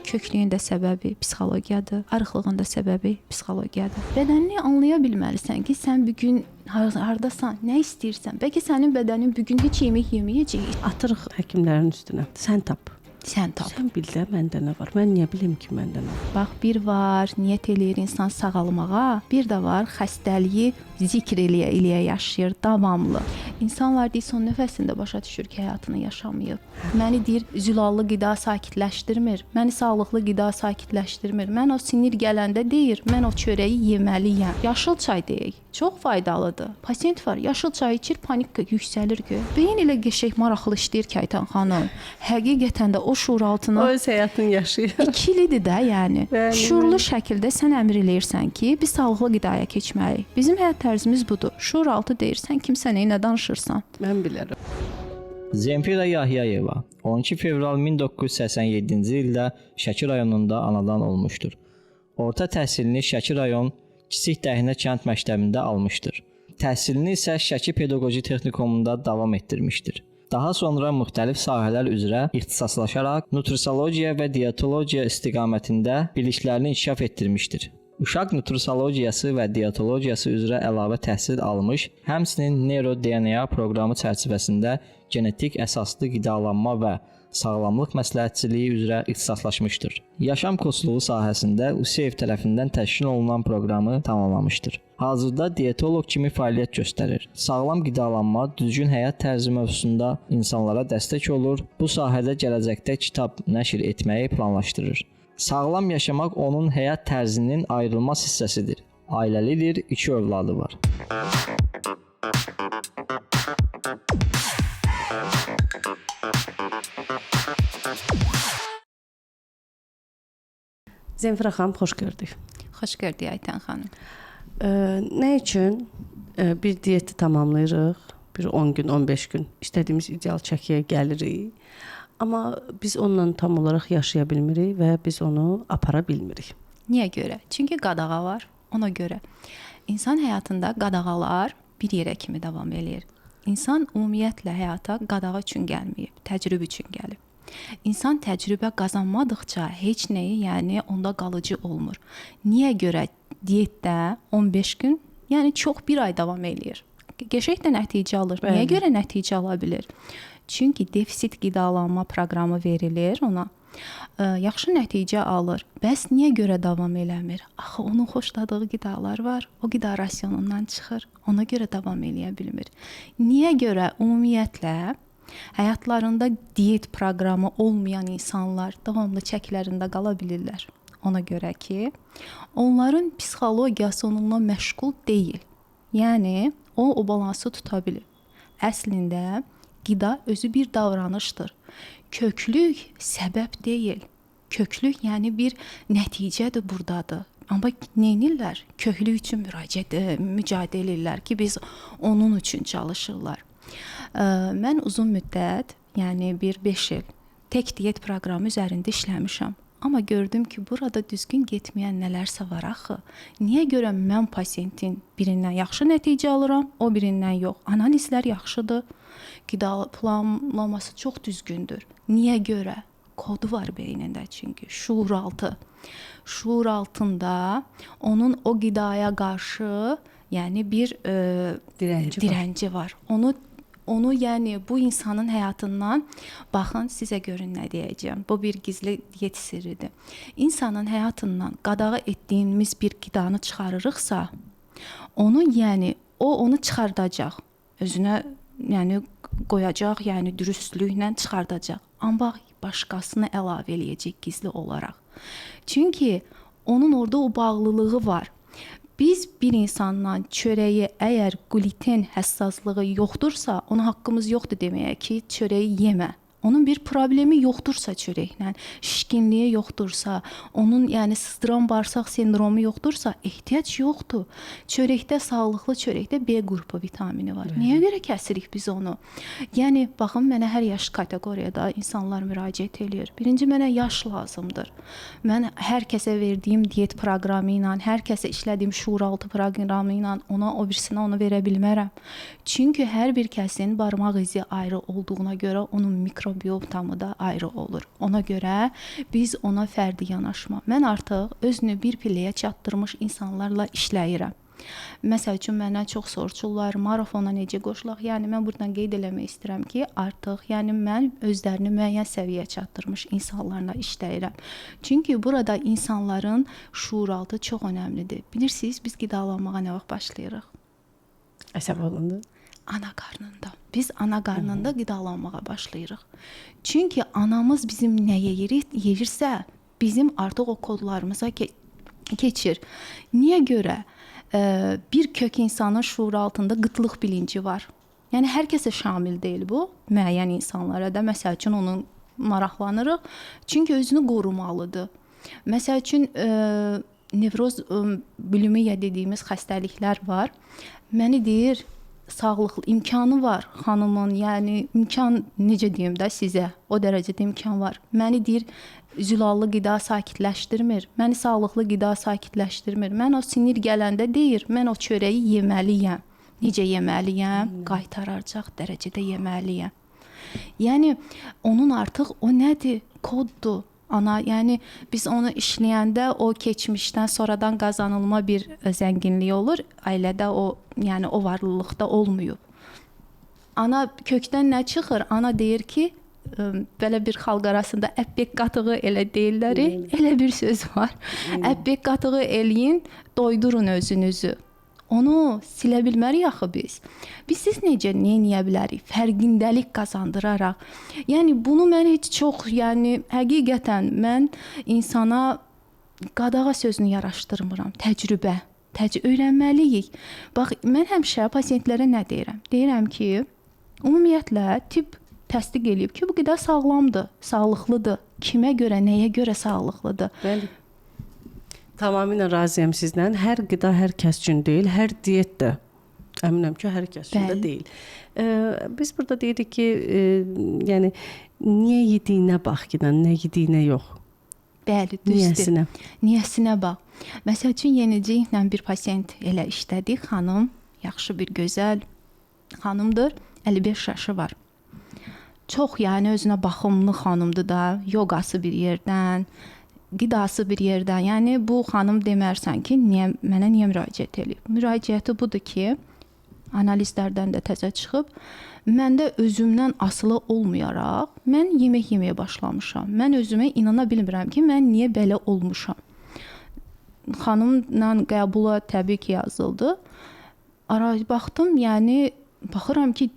köklüyün də səbəbi psixologiyadır, arıqlığın da səbəbi psixologiyadır. Bədənini anlaya bilməlisən ki, sən bu gün hardasan, nə istəyirsən. Bəlkə sənin bədənin bu gün heç yemək yeməyəcək. Atırıq həkimlərin üstünə. Sən tap. Sən tap. Sən bil də məndə nə var. Mən niyə bilim ki, məndə nə var? Bax, bir var, niyyət eləyir insan sağalmağa, bir də var, xəstəliyi zikr eləyə yaşayır davamlı. İnsan var deyir, son nəfəsində başa düşür ki, həyatını yaşamayıb. Məni deyir, zülallı qida sakitləşdirmir, məni sağlıqlı qida sakitləşdirmir. Mən o sinir gələndə deyir, mən o çörəyi yeməliyəm. Yaşıl çay deyək, çox faydalıdır. Pasient var, yaşıl çay içir, panika yüksəlir ki. Beyin elə qəşəng maraqlı işləyir ki, Aytan xanım. Həqiqətən də o şuur altına O öz həyatını yaşayır. İkilidir də, yəni. Bəli, Şuurlu şəkildə sən əmr eləyirsən ki, biz sağlıqlı qidaya keçməliyik. Bizim həyat tərzimiz budur. Şuur altı deyirsən, kimsənə nə danışırsan. Mən bilərəm. Zemfira Yahyayeva 12 fevral 1987-ci ildə Şəki rayonunda anadan olmuşdur. Orta təhsilini Şəki rayon Kiçik Dəhnə kənd məktəbində almışdır. Təhsilini isə Şəki Pedaqoji Texnikumunda davam etdirmişdir. Daha sonra müxtəlif sahələr üzrə ixtisaslaşaraq nutrisiologiya və dietologiya istiqamətində biliklərini inkişaf etdirmişdir. Uşaq nutrisologiyası və dietologiyası üzrə əlavə təhsil almış, həmçinin Neuro-DNA proqramı çərçivəsində genetik əsaslı qidalanma və sağlamlıq məsləhətçiliyi üzrə ixtisaslaşmışdır. Yaşam koçluğu sahəsində USEV tərəfindən təşkil olunan proqramı tamamlamışdır. Hazırda dietoloq kimi fəaliyyət göstərir. Sağlam qidalanma, düzgün həyat tərzi mövzusunda insanlara dəstək olur. Bu sahədə gələcəkdə kitab nəşr etməyi planlaşdırır. Sağlam yaşamaq onun həyat tərzinin ayrılmaz hissəsidir. Ailəlidir, 2 övladı var. Zemfira xanım, xoş gördük. Xoş gördük Aytan xanım. Nə üçün bir diyeti tamamlayırıq? Bir 10 gün, 15 gün istədiyimiz ideal çəkiyə gəlirik. Amma biz onunla tam olaraq yaşaya bilmirik və biz onu apara bilmirik. Niyə görə? Çünki qadağa var, ona görə. İnsan həyatında qadağalar bir yerə kimi davam eləyir. İnsan ümumiyyətlə həyata qadağa üçün gəlməyib, təcrübə üçün gəlib. İnsan təcrübə qazanmadıqca heç nəyi, yəni onda qalıcı olmur. Niyə görə diyetdə 15 gün, yəni çox bir ay davam eləyir. Qəşəng də nəticə alır. Niyə görə nəticə ala bilir? Çünki defisit qidalanma proqramı verilir ona. Yaxşı nəticə alır. Bəs niyə görə davam eləmir? Axı onun xoşladığı qidalar var. O qida rasionundan çıxır. Ona görə davam eləyə bilmir. Niyə görə ümumiyyətlə həyatlarında diyet proqramı olmayan insanlar davamlı çəkilərində qala bilirlər? Ona görə ki, onların psixologiyası onunla məşğul deyil. Yəni o balansı tuta bilir. Əslində qida özü bir davranışdır. Köklük səbəb deyil. Köklük yəni bir nəticədir buradadır. Amma nə edirlər? Köklük üçün mücadilə edirlər ki, biz onun üçün çalışırlar. Mən uzun müddət, yəni bir 5 il tək diyet proqramı üzərində işləmişəm. Amma gördüm ki, burada düzgün getməyən nələrsə var axı. Niyə görə mən pasiyentin birindən yaxşı nəticə alıram, o birindən yox? Analizlər yaxşıdır, qida planlaması çox düzgündür. Niyə görə? Kodu var beynində çünki, şuur altı. Şuur altında onun o qidaya qarşı, yəni bir dirənci var. Onu yəni bu insanın həyatından, baxın sizə görün nə deyəcəm. Bu bir gizli diyet sirridir. İnsanın həyatından qadağa etdiyimiz bir qidanı çıxarırıqsa, onu yəni onu çıxardacaq. Özünə yəni qoyacaq, yəni dürüstlüklə çıxardacaq. Amma başqasını əlavə eləyəcək gizli olaraq. Çünki onun orada o bağlılığı var. Biz bir insandan çörəyi əgər gluten həssaslığı yoxdursa, ona haqqımız yoxdur deməyə ki, çörəyi yemə. Onun bir problemi yoxdursa çörəklə, şişkinliyi yoxdursa, onun yəni sızdırılan bağırsaq sindromu yoxdursa, ehtiyac yoxdur. Çörəkdə, sağlıqlı çörəkdə B qrupu vitamini var. Niyə görə kəsirik biz onu? Yəni, baxın, mənə hər yaş kateqoriyada insanlar müraciət edir. Birinci, mənə yaş lazımdır. Mən hər kəsə verdiyim diyet proqramı ilə, hər kəsə işlədiyim şuuraltı proqramı ilə ona, o birisinə onu verə bilmərəm. Çünki hər bir kəsin barmaq izi ayrı olduğuna görə onun mikro mikrobiotamı da ayrı olur. Ona görə biz ona fərdi yanaşma. Mən artıq özünü bir pilləyə çatdırmış insanlarla işləyirəm. Məsəl üçün məndən çox soruşurlar, marafona necə qoşulaq? Yəni mən buradan qeyd eləmək istəyirəm ki, artıq yəni mən özlərini müəyyən səviyyəyə çatdırmış insanlarla işləyirəm. Çünki burada insanların şuuraltı çox önəmlidir. Bilirsiniz, biz qidalanmağa nə vaxt başlayırıq? Əsəb olundu. Ana qarnında. Biz ana qarnında qidalanmağa başlayırıq. Çünki anamız bizim nə yeyirsə, bizim artıq o kodlarımıza keçir. Niyə görə? Bir kök insanın şuur altında qıtlıq bilinci var. Yəni hər kəsə şamil deyil bu. Müəyyən insanlara da məsəl üçün onun maraqlanırıq. Çünki özünü qorumalıdır. Məsəl üçün nevroz bulimiya dediyimiz xəstəliklər var. Məni deyir, sağlıqlı imkanı var xanımın, yəni imkan necə deyim də sizə, o dərəcədə imkan var. Məni deyir, zülallı qida sakitləşdirmir. Məni sağlıqlı qida sakitləşdirmir. Mən o sinir gələndə deyir, mən o çörəyi yeməliyəm. Necə yeməliyəm? Qaytaracaq dərəcədə yeməliyəm. Yəni onun artıq o nədir? Koddur. Ana, yəni biz onu işləyəndə o keçmişdən sonradan qazanılma bir zənginlik olur. Ailədə o, yəni o varlılıqda olmayıb. Ana kökdən nə çıxır? Ana deyir ki, belə bir xalq arasında əppək qatığı elə deyirlər. Elə bir söz var. Əppək qatığı eləyin, doydurun özünüzü. Onu silə bilmərik axı biz. Biz siz necə eləyə bilərik? Fərqindəlik qazandıraraq. Yəni bunu mən heç çox, yəni həqiqətən mən insana qadağa sözünü yaraşdırmıram. Təcrübə. Öyrənməliyik. Bax, mən həmişə pasientlərə nə deyirəm? Deyirəm ki, ümumiyyətlə tibb təsdiq eləyib ki, bu qida sağlamdır, sağlıqlıdır. Kimə görə, nəyə görə sağlıqlıdır? Bəli. Tamamilə razıyam sizlə. Hər qida hər kəs üçün deyil, hər diyet də əminəm ki, hər kəs üçün də deyil. Biz burada deyirik ki, yəni niyə yediyinə bax qidanın, nə yediyinə yox. Bəli, düzdür. Niyəsinə bax. Məsəl üçün yeniciklə bir pasient elə işlədik. Xanım, yaxşı bir gözəl xanımdır. 55 yaşı var. Çox, yəni özünə baxımlı xanımdır da, yoqası bir yerdən, qidası bir yerdən. Yəni bu xanım demərsən ki, mənə niyə müraciət eləyib? Müraciəti budur ki, analizlərdən də təzə çıxıb, məndə özümdən asılı olmayaraq mən yemək yeməyə başlamışam. Mən özümə inana bilmirəm ki, mən niyə belə olmuşam. Xanımla qəbula təbii ki, yazıldı. Baxdım, yəni baxıram ki,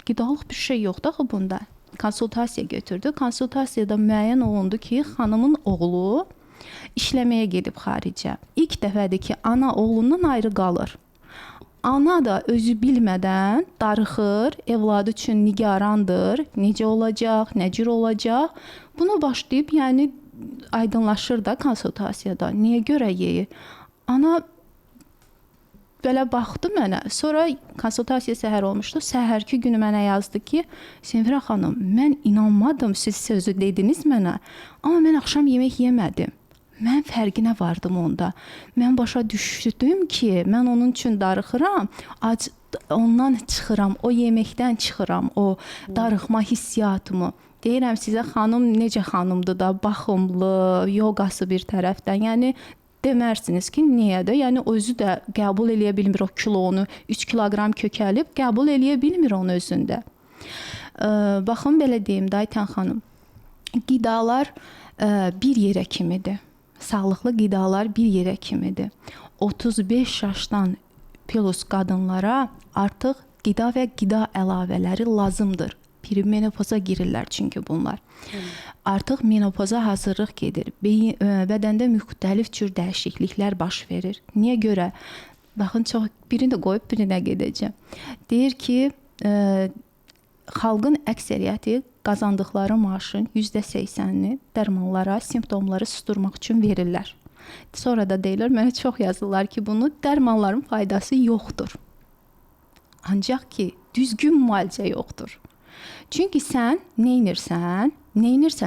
qidalıq bir şey yoxdur axı bunda. Konsultasiya götürdü. Konsultasiyada müəyyən olundu ki, xanımın oğlu işləməyə gedib xaricə. İlk dəfədir ki, ana oğlundan ayrı qalır. Ana da özü bilmədən darıxır, evladı üçün nigarandır. Necə olacaq, nə cür olacaq? Bunu başlayıb, yəni aydınlaşır da konsultasiyada. Niyə görə yeyir? Ana belə baxdı mənə. Sonra konsultasiya səhər olmuşdu. Səhərki günü mənə yazdı ki, Senfira xanım, mən inanmadım siz sözü dediniz mənə. Amma mən axşam yemək yemədim. Mən fərqinə vardım onda. Mən başa düşdüm ki, mən onun üçün darıxıram. Ondan çıxıram, o yeməkdən çıxıram, o darıxma hissiyatımı. Deyirəm sizə, xanım necə xanımdır da, baxımlı, yoqası bir tərəfdən. Yəni demərsiniz ki, niyə də? Yəni özü də qəbul eləyə bilmir o kilonu, 3 kiloqram kökəlib, qəbul eləyə bilmir onu özündə. Baxın, belə deyim, Aytən xanım, qidalar bir yerə kimidir. Sağlıqlı qidalar bir yerə kimidir. 35 yaşdan plus qadınlara artıq qida və qida əlavələri lazımdır. Perimenopoza girirlər çünki bunlar. Artıq menopoza hazırlıq gedir. Bədəndə müxtəlif cür dəyişikliklər baş verir. Niyə görə? Baxın, çox birini də qoyub birinə gedəcəm. Deyir ki, xalqın əksəriyyəti qazandıqları maaşın %80-ni dərmanlara, simptomları susturmaq üçün verirlər. Sonra da deyirlər, mənə çox yazırlar ki, bunu dərmanların faydası yoxdur. Ancaq ki, düzgün müalicə yoxdur. Çünki sən neynirsən?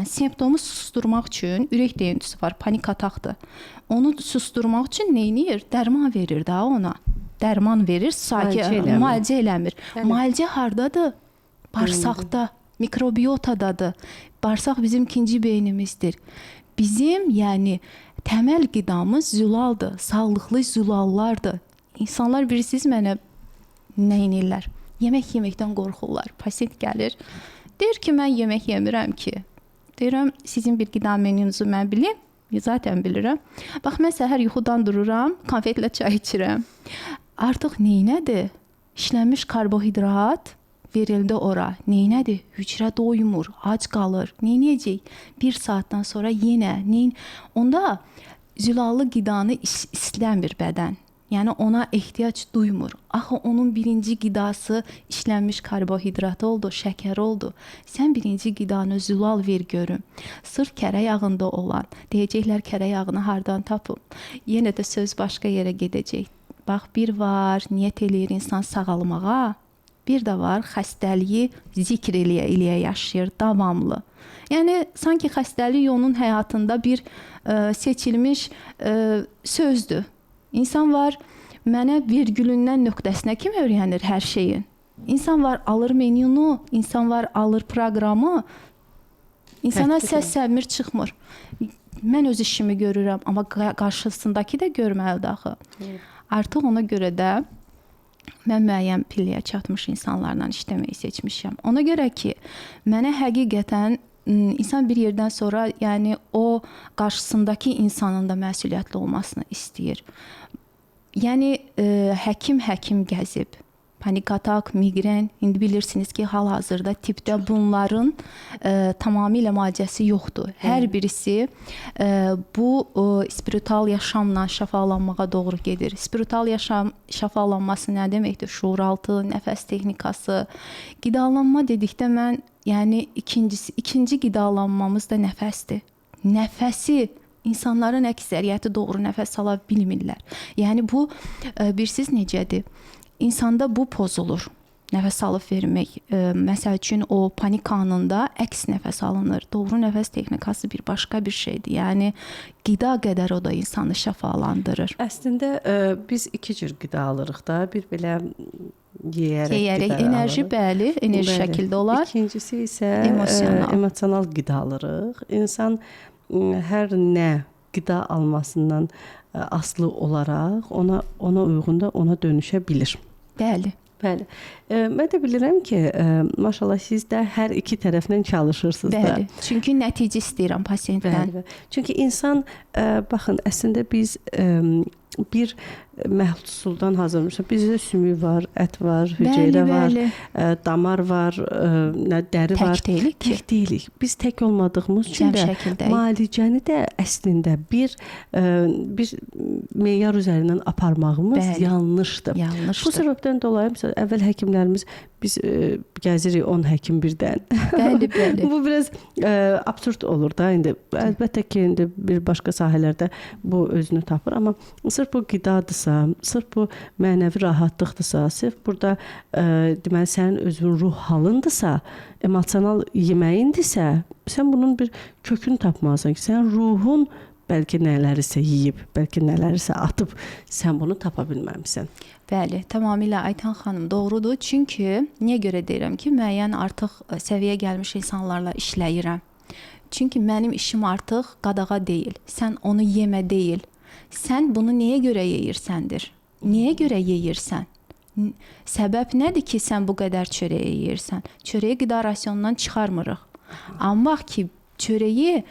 Simptomu susturmaq üçün ürək döyüntüsü var, panik ataqdır. Onu susturmaq üçün neynir? Dərman verir də ona. Dərman verir, müalicə eləmir. Müalicə hardadır? Bağırsaqda. mikrobiotadadır. Bağırsaq bizim ikinci beynimizdir. Bizim, yəni təməl qidamız zülaldır, sağlıqlı zülallardır. İnsanlar bilirsiniz mənə nə edirlər? Yemək yeməkdən qorxurlar. Pasient gəlir, deyir ki, mən yemək yemirəm ki. Deyirəm, sizin bir qida menyunuzu mən bilim. Zaten bilirəm. Bax, mən səhər yuxudan dururam, konfetlə çay içirəm. Artıq neynədir? İşlənmiş karbohidrat verildi ora. Neynədir? Hücrə doymur, ac qalır. Neynəyəcək? 1 saatdan sonra yenə. Onda zülallı qidanı istəmir bədən. Yəni ona ehtiyac duymur. Axı onun birinci qidası işlənmiş karbohidrat oldu, şəkər oldu. Sən birinci qidanı zülal ver görüm. Sırf kərə yağında olan, deyəcəklər kərə yağını hardan tapım? Yenə də söz başqa yerə gedəcək. Bax, bir var, niyyət eləyir insan sağalmağa. Bir də var, xəstəliyi zikr eləyə yaşayır davamlı. Yəni sanki xəstəlik onun həyatında bir seçilmiş sözdür. İnsan var, mənə virgülündən nöqtəsinə kimi öyrənir hər şeyin. İnsan var, alır menyunu, insan var, alır proqramı. İnsana səs-səmir çıxmır. Mən öz işimi görürəm, amma qarşısındakı da görməlidir axı. Artıq ona görə də mən müəyyən pilləyə çatmış insanlarla işləməyi seçmişəm. Ona görə ki, mənə həqiqətən insan bir yerdən sonra, yəni o qarşısındakı insanın da məsuliyyətli olmasını istəyir. Yəni həkim gəzib. Panik atak, migren, indi bilirsiniz ki, hal-hazırda tibbdə bunların tamamilə müalicəsi yoxdur. Hər birisi bu spiritual yaşamla şəfalanmağa doğru gedir. Spiritual yaşam şəfalanması nə deməkdir? Şuuraltı, nəfəs texnikası, qidalanma dedikdə mən, yəni ikinci qidalanmamız da nəfəsdir. Nəfəsi insanların əksəriyyəti doğru nəfəs ala bilmirlər. Yəni bu birsiz necədir? İnsanda bu pozulur. Nəfəs alıb vermək. Məsəl üçün o panik anında əks nəfəs alınır. Doğru nəfəs texnikası bir başqa bir şeydir. Yəni qida qədər o da insanı şəfalandırır. Əslində biz iki cür qida alırıq da. Bir belə yeyərək enerji alırıq. Bəli, enerji şəkildə olar. İkincisi isə emosional qida alırıq. İnsan hər nə qida almasından asılı olaraq ona uyğun da ona dönüşə bilir. Bəli. Bəli. Mən də bilirəm ki, maşallah siz də hər iki tərəfdən çalışırsınız da. Bəli. Çünki nəticə istəyirəm pasientdən. Bəli. Çünki insan baxın, əslində biz bir məhsuldan hazırlanmışıq. Bizdə sümük var, ət var, hüceyrə var, damar var, dəri var. Tək deyilik. Biz tək olmadığımız üçün də müalicəni də əslində bir meyar üzərindən aparmağımız yanlışdır. Bu səbəbdən dolayı məsələn əvvəl həkimlərimiz biz gəzirik 10 həkim birdən. Bəli. Bu biraz absurd olur da indi. Əlbəttə ki, indi bir başqa sahələrdə bu özünü tapır, amma sırf bu qidadırsa, sırf bu mənəvi rahatlıqdırsa, sırf burada deməli sənin özünün ruh halındırsa, emosional yeməyindirsə, sən bunun bir kökünü tapmalısan ki, sən ruhun bəlkə nələrisə yeyib, bəlkə nələrisə atıb, sən bunu tapa bilməmisən. Bəli, tamamilə Aytan xanım doğrudur. Çünki niyə görə deyirəm ki, müəyyən artıq səviyyəyə gəlmiş insanlarla işləyirəm. Çünki mənim işim artıq qadağa deyil, sən onu yemə deyil. Sən bunu nəyə görə yeyirsəndir? Niyə görə yeyirsən? Səbəb nədir ki, sən bu qədər çörək yeyirsən? Çörəyi qida rasionundan çıxarmırıq. Amma ki, çörəyi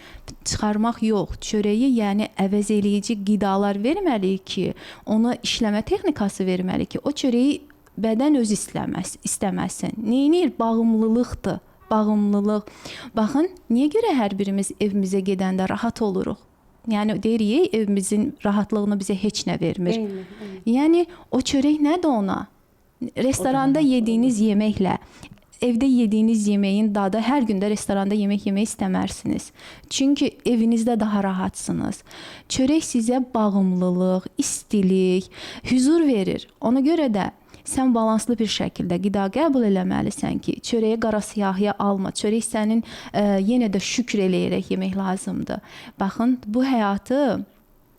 çıxarmaq yox, çörəyi yəni əvəz eləyici qidalar verməliyik ki, ona işləmə texnikası verməliyik ki, o çörəyi bədən öz istəməsin. Neyinir? Bağımlılıqdır. Bağımlılıq. Baxın, niyə görə hər birimiz evimizə gedəndə rahat oluruq? Yəni deyirik, evimizin rahatlığını bizə heç nə vermir. Yəni o çörək nədir ona? Restoranda yediyiniz yeməklə evdə yediyiniz yeməyin dadı hər gün də restoranda yemək yemək istəmərsiniz. Çünki evinizdə daha rahatsınız. Çörək sizə bağımlılıq, istilik, huzur verir. Ona görə də sən balanslı bir şəkildə qida qəbul eləməlisən ki, çörəyə qara siyahıya alma. Çörək sənin yenə də şükr eləyərək yemək lazımdır. Baxın, bu həyatı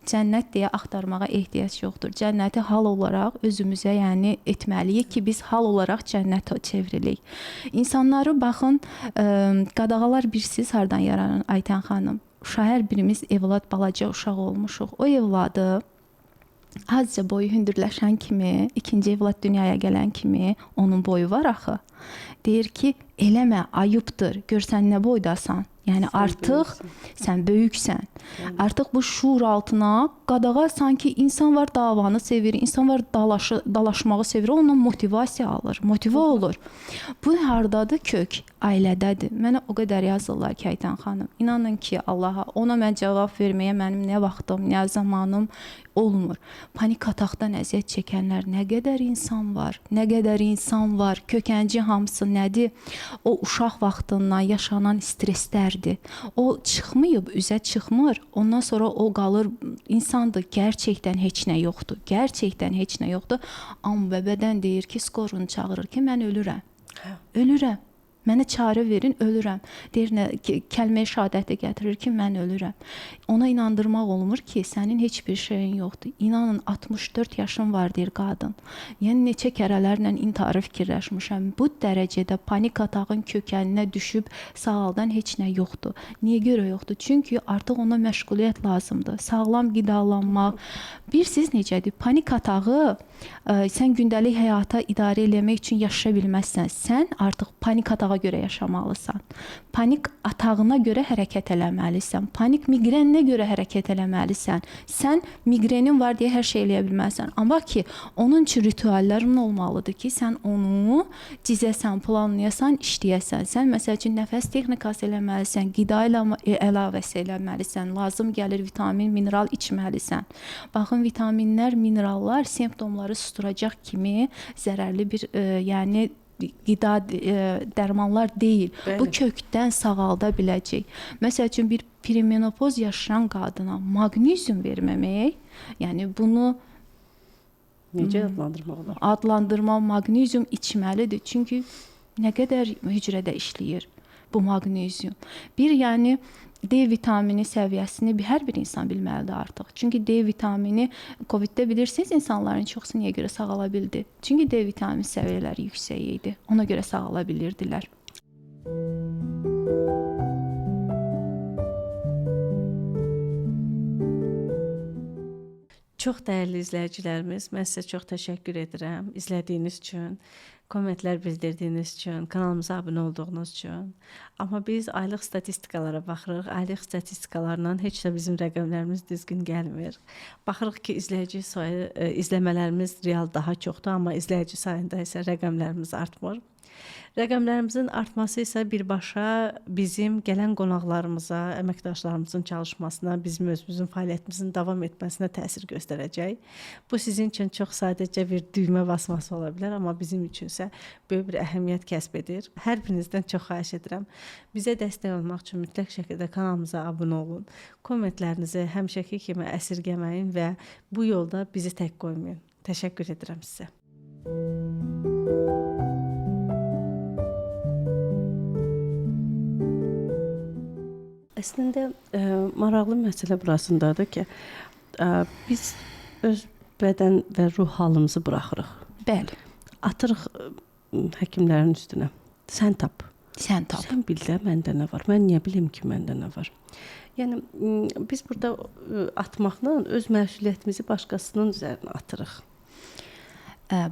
cənnət deyə axtarmağa ehtiyac yoxdur. Cənnəti hal olaraq özümüzə, yəni etməliyik ki, biz hal olaraq cənnətə çevrilik. İnsanları baxın, qadağalar birsiz hardan yaranır Aytən xanım? Hər birimiz evlad, balaca uşaq olmuşuq. O evladı azca boyu hündürləşən kimi, ikinci evlad dünyaya gələn kimi onun boyu var axı. Deyir ki, eləmə, ayıbdır. Görsən nə boydasan? Yəni artıq sən böyüksən. Artıq bu şuur altına qadağa sanki insan var davanı sevir, insan var dalaşmağı sevir, ondan motivasiya alır, motive olur. Bu hardadır? Kök, ailədədir. Mənə o qədər yazırlar ki, Aytən xanım, inanın ki, Allaha, ona mən cavab verməyə mənim nə vaxtım, nə zamanım olmur. Panik ataqdan əziyyət çəkənlər nə qədər insan var, nə qədər insan var. Kökənci hamısı nədir? O uşaq vaxtından yaşanan stresslərdir. O çıxmayıb, üzə çıxmır. Ondan sonra o qalır insandır. Gerçəkdən heç nə yoxdur. Gerçəkdən heç nə yoxdur. Amma bəbədən deyir ki, skorunu çağırır ki, mən ölürəm. Ölürəm. Mənə çarə verin, ölürəm. Deyir, kəlmə-i şəhadəti gətirir ki, mən ölürəm. Ona inandırmaq olmur ki, sənin heç bir şeyin yoxdur. İnanın, 64 yaşım var, deyir qadın. Yəni, neçə kərələrlə intiharı fikirləşmişəm. Bu dərəcədə panik atağın kökəninə düşüb sağaldan heç nə yoxdur. Niyə görə yoxdur? Çünki artıq ona məşğuliyyət lazımdır. Sağlam qidalanmaq. Siz necədir? Panik atağı sən gündəlik həyata idarə eləmək üçün yaşaya bilməzsən. Sən artıq panik atağa görə yaşamalısan. Panik atağına görə hərəkət eləməlisən. Panik miqreninə görə hərəkət eləməlisən. Sən miqrenin var deyə hər şey eləyə bilməzsən. Amma ki, onun üçün ritualların olmalıdır ki, sən onu cizəsən, planlayasan, işləyəsən. Sən məsəl üçün nəfəs texnikası eləməlisən, qida əlavəsi eləməlisən, lazım gəlir vitamin, mineral içməlisən. Baxın, vitaminlər, minerallar simptomları susturacaq kimi zərərli bir, yəni qida, dərmanlar deyil. Bəli. Bu kökdən sağalda biləcək. Məsəl üçün bir perimenopoz yaşayan qadına maqnezium verməmək, yəni bunu necə adlandırmaq olar? Adlandırma, maqnezium içməlidir. Çünki nə qədər hücrədə işləyir bu maqnezium. Bir, yəni D vitamini səviyyəsini hər bir insan bilməlidir artıq. Çünki D vitamini COVID-də bilirsiniz insanların çoxsu niyə görə sağala bildi? Çünki D vitamini səviyyələri yüksək idi. Ona görə sağala bilirdilər. Çox dəyərli izləyicilərimiz, mən sizə çox təşəkkür edirəm izlədiyiniz üçün, kommentlər bildirdiyiniz üçün, kanalımıza abunə olduğunuz üçün. Amma biz aylıq statistikalara baxırıq. Aylıq statistikalarla heç də bizim rəqəmlərimiz düzgün gəlmir. Baxırıq ki, izləyici sayı, izləmələrimiz real daha çoxdur, amma izləyici sayında isə rəqəmlərimiz artmır. Rəqəmlərimizin artması isə birbaşa bizim gələn qonaqlarımıza, əməkdaşlarımızın çalışmasına, bizim özümüzün fəaliyyətimizin davam etməsinə təsir göstərəcək. Bu sizin üçün çox sadəcə bir düymə basması ola bilər, amma bizim üçün isə böyük bir əhəmiyyət kəsb edir. Hər birinizdən çox xahiş edirəm. Bizə dəstək olmaq üçün mütləq şəkildə kanalımıza abunə olun. Kommentlərinizi həmişəki kimi əsirgəməyin və bu yolda bizi tək qoymayın. Təşəkkür edirəm sizə. Əslində maraqlı məsələ burasındadır ki, biz öz bədən və ruh halımızı buraxırıq. Bəli. Atırıq həkimlərin üstünə. Sən tap. Sən tap. Sən bil də məndə nə var. Mən niyə bilim ki, məndə nə var? Yəni biz burada atmaqla öz məsuliyyətimizi başqasının üzərinə atırıq.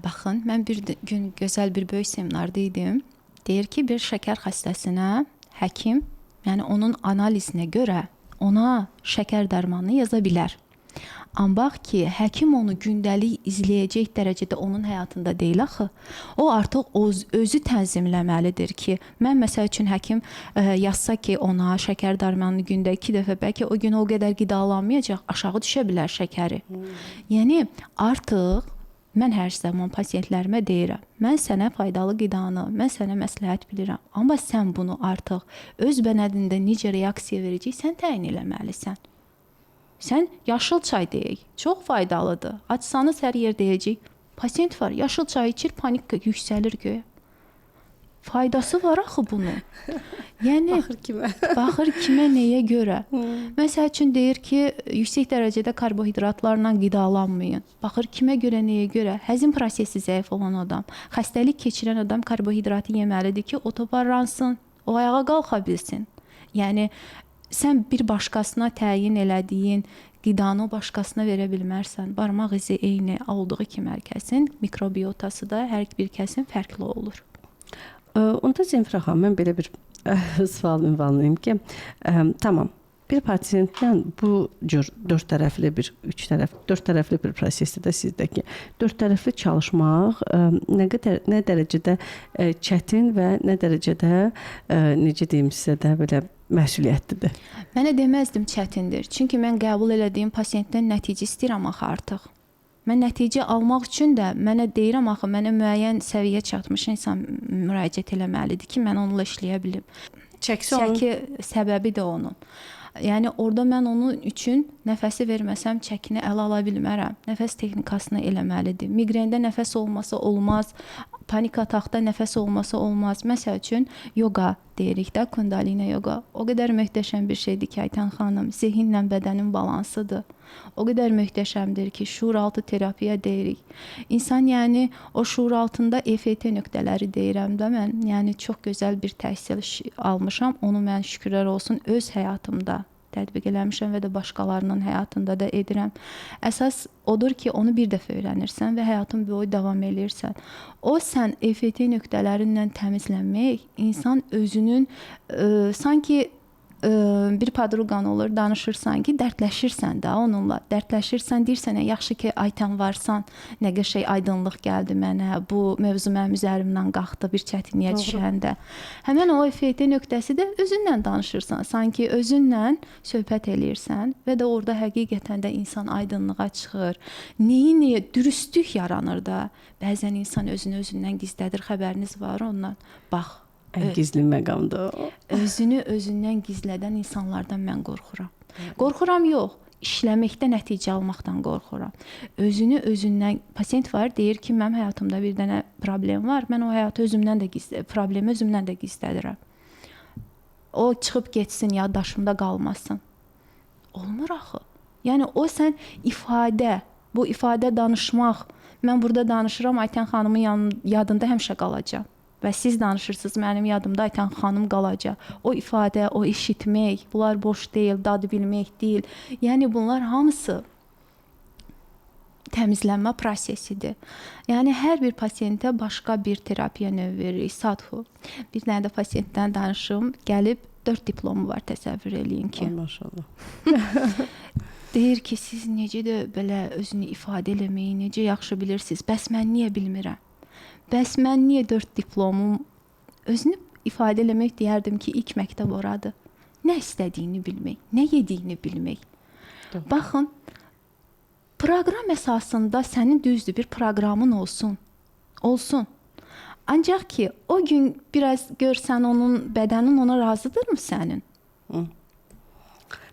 Baxın, mən bir gün gözəl bir böyük seminarda idim. Deyir ki, bir şəkər xəstəsinə həkim, yəni onun analizinə görə ona şəkər dərmanını yaza bilər. Amma bax ki, həkim onu gündəlik izləyəcək dərəcədə onun həyatında deyil axı. O artıq özü tənzimləməlidir ki, mən məsəl üçün həkim yazsa ki, ona şəkər dərmanını gündə 2 dəfə, bəlkə o gün o qədər qidalanmayacaq, aşağı düşə bilər şəkəri. Yəni artıq mən hər zaman pasiyentlərimə deyirəm, mən sənə faydalı qidanı, mən sənə məsləhət bilirəm. Amma sən bunu artıq öz bədənində necə reaksiya verəcəksən təyin eləməlisən. Sən yaşıl çay deyək, çox faydalıdır. Açsanız hər yer deyəcək, pasiyent var, yaşıl çay içir, panik yüksəlir göyə. Faydası var axı bunun. Yəni Baxır kimə? baxır kimə, nəyə görə. Məsəl üçün deyir ki, yüksək dərəcədə karbohidratlarla qidalanmayın. Baxır kimə görə, nəyə görə. Həzm prosesi zəif olan adam, xəstəlik keçirən adam karbohidratı yeməlidir ki, o toparlansın, o ayağa qalxa bilsin. Yəni sən bir başqasına təyin elədiyin qidanı o başqasına verə bilmərsən. Barmaq izi eyni olduğu kimi hər kəsin mikrobiotası da hər bir kəsin fərqli olur. Onda Zemfira xanım, mən belə bir sual ünvanlayım ki, tamam, bir pasiyentlə bu cür dörd tərəfli bir prosesdə də sizdəki dörd tərəfli çalışmaq nə dərəcədə çətin və nə dərəcədə necə deyim sizə də belə məsuliyyətlidir? Mənə deməzdim çətindir. Çünki mən qəbul elədiyim pasiyentdən nəticə istəyirəm axı artıq. Mən nəticə almaq üçün də mənə deyirəm axı mənə müəyyən səviyyə çatmış insan müraciət eləməlidir ki, mən onunla işləyə bilim. Çəki səbəbi də onun. Yəni orada mən onun üçün nəfəsi verməsəm çəkini ələ ala bilmərəm. Nəfəs texnikasını eləməlidir. Miqrendə nəfəs olmasa olmaz. Panik atakda nəfəs olmasa olmaz. Məsəl üçün yoga deyirik də, kundalini yoga. O qədər möhtəşəm bir şeydir ki, Aytan xanım, zehinlə bədənin balansıdır. O qədər möhtəşəmdir ki, şuuraltı terapiya deyirik. İnsan yəni o şuuraltında EFT nöqtələri deyirəm də mən. Yəni çox gözəl bir təhsil almışam. Onu mən şükürlər olsun öz həyatımda tətbiq eləmişəm və də başqalarının həyatında da edirəm. Əsas odur ki, onu bir dəfə öyrənirsən və həyatın boyu davam eləyirsən. O sən EFT nöqtələrindən təmizlənmək, insan özünün sanki bir podruqan olur, danışırsan ki, dərdləşirsən də onunla. Dərdləşirsən, deyirsən, yaxşı ki, Aytan varsan, nə qəşəng aydınlıq gəldi mənə, bu mövzu mənim üzərimdən qalxdı bir çətinliyə düşəndə. Həmin o EFT nöqtəsi də özünlə danışırsan, sanki özünlə söhbət eləyirsən və də orada həqiqətən də insan aydınlığa çıxır. Nəyi dürüstlük yaranır da. Bəzən insan özünü özündən gizlədir, xəbəriniz var ondan. Bax, Ən gizli məqamdır o. Özünü özündən gizlədən insanlardan mən qorxuram. Qorxuram yox, işləməkdə nəticə almaqdan qorxuram. Özünü özündən, pasient var, deyir ki, mənim həyatımda bir dənə problem var, mən o həyatı problemi özümdən də gizlədirəm. O çıxıb getsin, yaddaşımda qalmasın. Olmur axı. Yəni o sən ifadə, bu ifadə danışmaq, mən burada danışıram, Aytan xanımın yadında həmişə qalacaq. Və siz danışırsınız, mənim yadımda Aytan xanım qalacaq. O ifadə, o eşitmək, bunlar boş deyil, dadı bilmək deyil. Yəni bunlar hamısı təmizlənmə prosesidir. Yəni hər bir pasiyentə başqa bir terapiya növü veririk. Sadhu. Bir dənə də pasiyentdən danışım, gəlib 4 diplomu var, təsəvvür eləyin ki. Maşallah. Deyir ki, siz necə də belə özünü ifadə eləməyi necə yaxşı bilirsiniz. Bəs mən niyə bilmirəm? Bəs mən niyə 4 diplomum özünü ifadə eləmək deyərdim ki, ilk məktəb oradır. Nə istədiyini bilmək, nə yediyini bilmək. Baxın, proqram əsasında sənin düzdür bir proqramın olsun. Olsun. Ancaq ki, o gün biraz görsən onun bədənin ona razıdırmı sənin?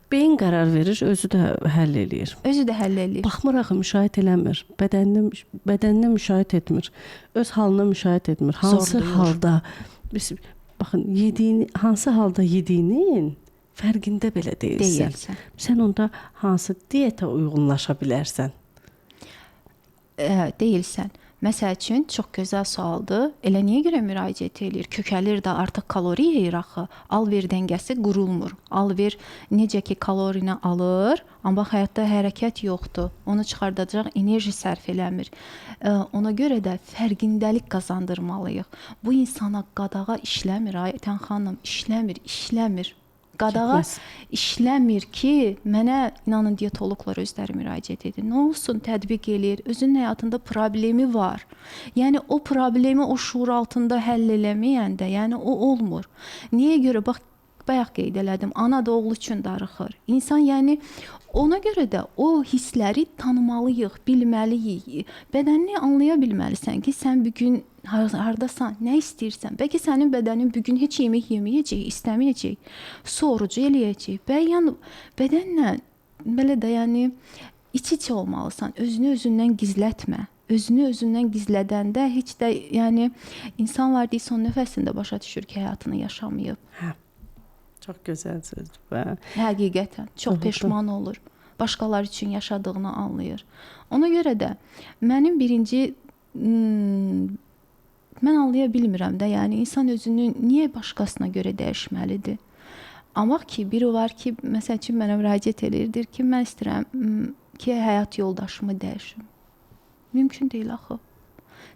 Beyin qərar verir, özü də həll eləyir. Özü də həll eləyir. Baxmıraq, müşahidə eləmir. Bədəninə müşahidə etmir. Öz halına müşahidə etmir. Hansı halda baxın, hansı halda yediyinin fərqində belə deyilsən. Sən onda hansı diyetə uyğunlaşa bilərsən? Deyilsən. Məsəl üçün çox gözəl sualdır. Elə niyə görə müraciət eləyir? Kökəlir də artıq kalori yeyir axı. Al-ver dəngəsi qurulmur. Al-ver necə ki kalorini alır, amma həyatda hərəkət yoxdur. Onu çıxardacaq enerji sərf eləmir. Ona görə də fərqindəlik qazandırmalıyıq. Bu insana qadağa işləmir, Aytan xanım, işləmir. Qadağa işləmir ki, mənə inanın diyetoloqlar özləri müraciət edir. Nə olsun, tətbiq eləyir. Özünün həyatında problemi var. Yəni o problemi o şuur altında həll eləməyəndə, yəni o olmur. Niyə görə? Bax, bayaq qeyd elədim. Ana da oğlu üçün darıxır. İnsan yəni ona görə də o hissləri tanımalıyıq, bilməliyik. Bədənini anlaya bilməlisən ki, sən bu gün hardasan, nə istəyirsən. Bəlkə sənin bədənin bu gün heç yemək yeməyəcək, istəməyəcək, su orucu eləyəcək. Yəni bədənlə belə də yəni iç-içə olmalısan. Özünü özündən gizlətmə. Özünü özündən gizlədəndə heç də, yəni insan var deyə son nəfəsində başa düşür ki, həyatını yaşamayıb. Çox gözəl sözdür və Həqiqətən çox Doğrudur. peşman olur. Başqaları üçün yaşadığını anlayır. Ona görə də mənim birinci mən anlaya bilmirəm də, yəni insan özünü niyə başqasına görə dəyişməlidir? Amma ki, biri var ki, məsəl üçün mənə müraciət eləyir, deyir ki, mən istəyirəm ki, həyat yoldaşımı dəyişim. Mümkün deyil axı.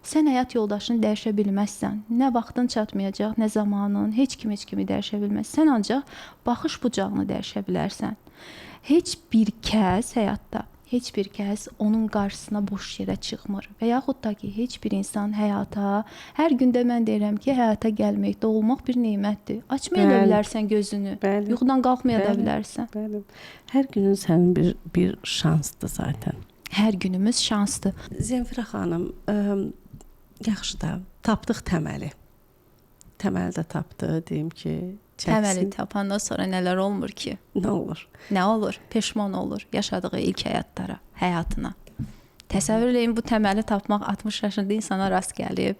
Sən həyat yoldaşını dəyişə bilməzsən. Nə vaxtın çatmayacaq, nə zamanın, heç kimi dəyişə bilməz. Sən ancaq baxış bucağını dəyişə bilərsən. Heç bir kəs həyatda, heç bir kəs onun qarşısına boş yerə çıxmır. Və yaxud da ki, heç bir insan həyata, hər gündə mən deyirəm ki, həyata gəlmək, doğulmaq bir nemətdir. Açmaya da bilərsən gözünü. Bəli. Yuxudan qalxmaya da Bəli. bilərsən. bəli, hər günün sənin bir şansdır zaten. Hər günümüz şansdır. Zemfira xanım, yaxşı da tapdıq təməli. Təməli də tapdı, deyim ki, Təməli çəksin. tapandan sonra nələr olmur ki? Nə olur? Nə olur? Peşman olur yaşadığı ilk həyatına. Təsəvvür eləyin, bu təməli tapmaq 60 yaşında insana rast gəlib.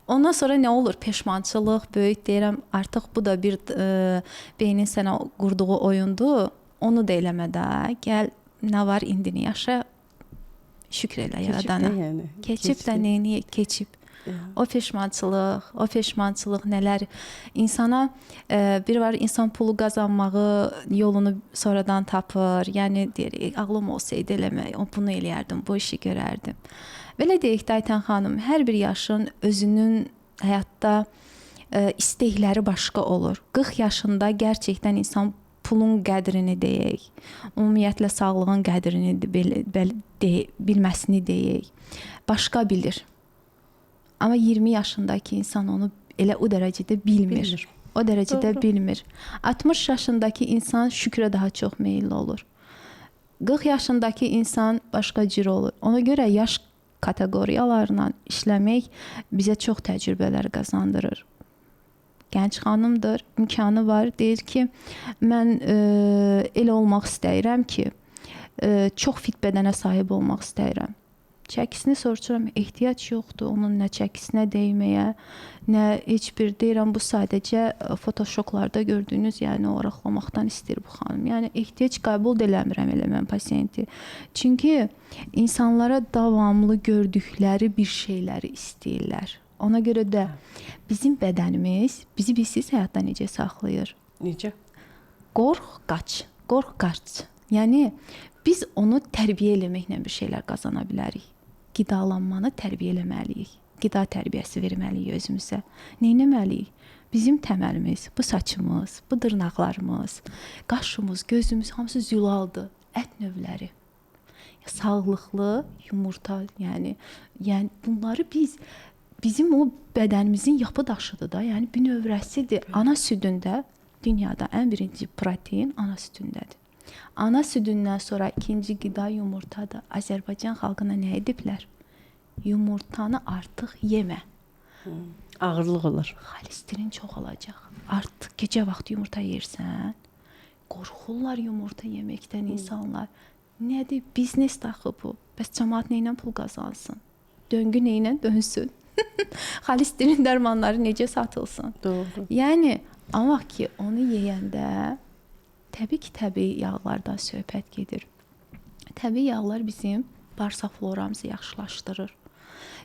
Ondan sonra nə olur? Peşmançılıq, böyük deyirəm, artıq bu da bir beynin sənə qurduğu oyundur. Onu da eləmə də. Gəl, nə var indini yaşa. Şükür elə yaradana. Yəni, Keçib də neyini keçib. O peşmançılıq nələr insana bir var, insan pulu qazanmağı yolunu sonradan tapır. Yəni deyir, ağlım olsaydı eləmək, bunu eləyərdim, bu işi görərdim. Belə deyək də Aytən xanım, hər bir yaşın özünün həyatda istəkləri başqa olur. 40 yaşında gerçəkdən insan pulun qədrini deyək, ümumiyyətlə sağlığın qədrini bilməsini deyək, başqa bilir. Amma 20 yaşındakı insan onu elə o dərəcədə bilmir. O dərəcədə Doğru. bilmir. 60 yaşındakı insan şükrə daha çox meyilli olur. 40 yaşındakı insan başqa cür olur. Ona görə yaş kateqoriyalarla işləmək bizə çox təcrübələr qazandırır. Gənc xanımdır, imkanı var, deyir ki, mən elə olmaq istəyirəm ki, çox fit bədənə sahib olmaq istəyirəm. Çəkisini soruşuram, ehtiyac yoxdur onun nə çəkisinə dəyməyə, nə heç bir deyirəm, bu sadəcə fotoşoklarda gördüyünüz, yəni oraqlamaqdan istəyir bu xanım. Yəni ehtiyac qəbul eləmirəm elə mən pasiyenti. Çünki insanlara davamlı gördükləri bir şeyləri istəyirlər. Ona görə də bizim bədənimiz bizi bilsiz həyatda necə saxlayır? Necə? Qorx, qaç. Qorx, qaç. Yəni biz onu tərbiyə eləməklə bir şeylər qazana bilərik. Qidalanmanı tərbiyə eləməliyik. Qida tərbiyəsi verməliyik özümüzə. Nə etməliyik? Bizim təməlimiz, bu saçımız, bu dırnaqlarımız, qaşımız, gözümüz hamısı zülaldır. Ət növləri. Sağlıqlı yumurta, yəni bunları bizim o bədənimizin yapı daşıdır da, yəni binövrəsidir. Ana südündə dünyada ən birinci protein ana südündədir. Ana südündən sonra ikinci qida yumurtadır. Azərbaycan xalqına nə ediblər? Yumurtanı artıq yemə. Ağırlıq olur. Xolesterin çox olacaq. Artıq gecə vaxtı yumurta yersən, qorxurlar yumurta yeməkdən insanlar. Nədir? Biznes daxı bu. Bəs cəmaət nə ilə pul qazansın? Döngü nə ilə dönsün? Xolesterin dərmanları necə satılsın? Doğru. Yəni, amma ki, onu yeyəndə təbii ki, təbii yağlardan söhbət gedir. Təbii yağlar bizim bağırsaq floramızı yaxşılaşdırır.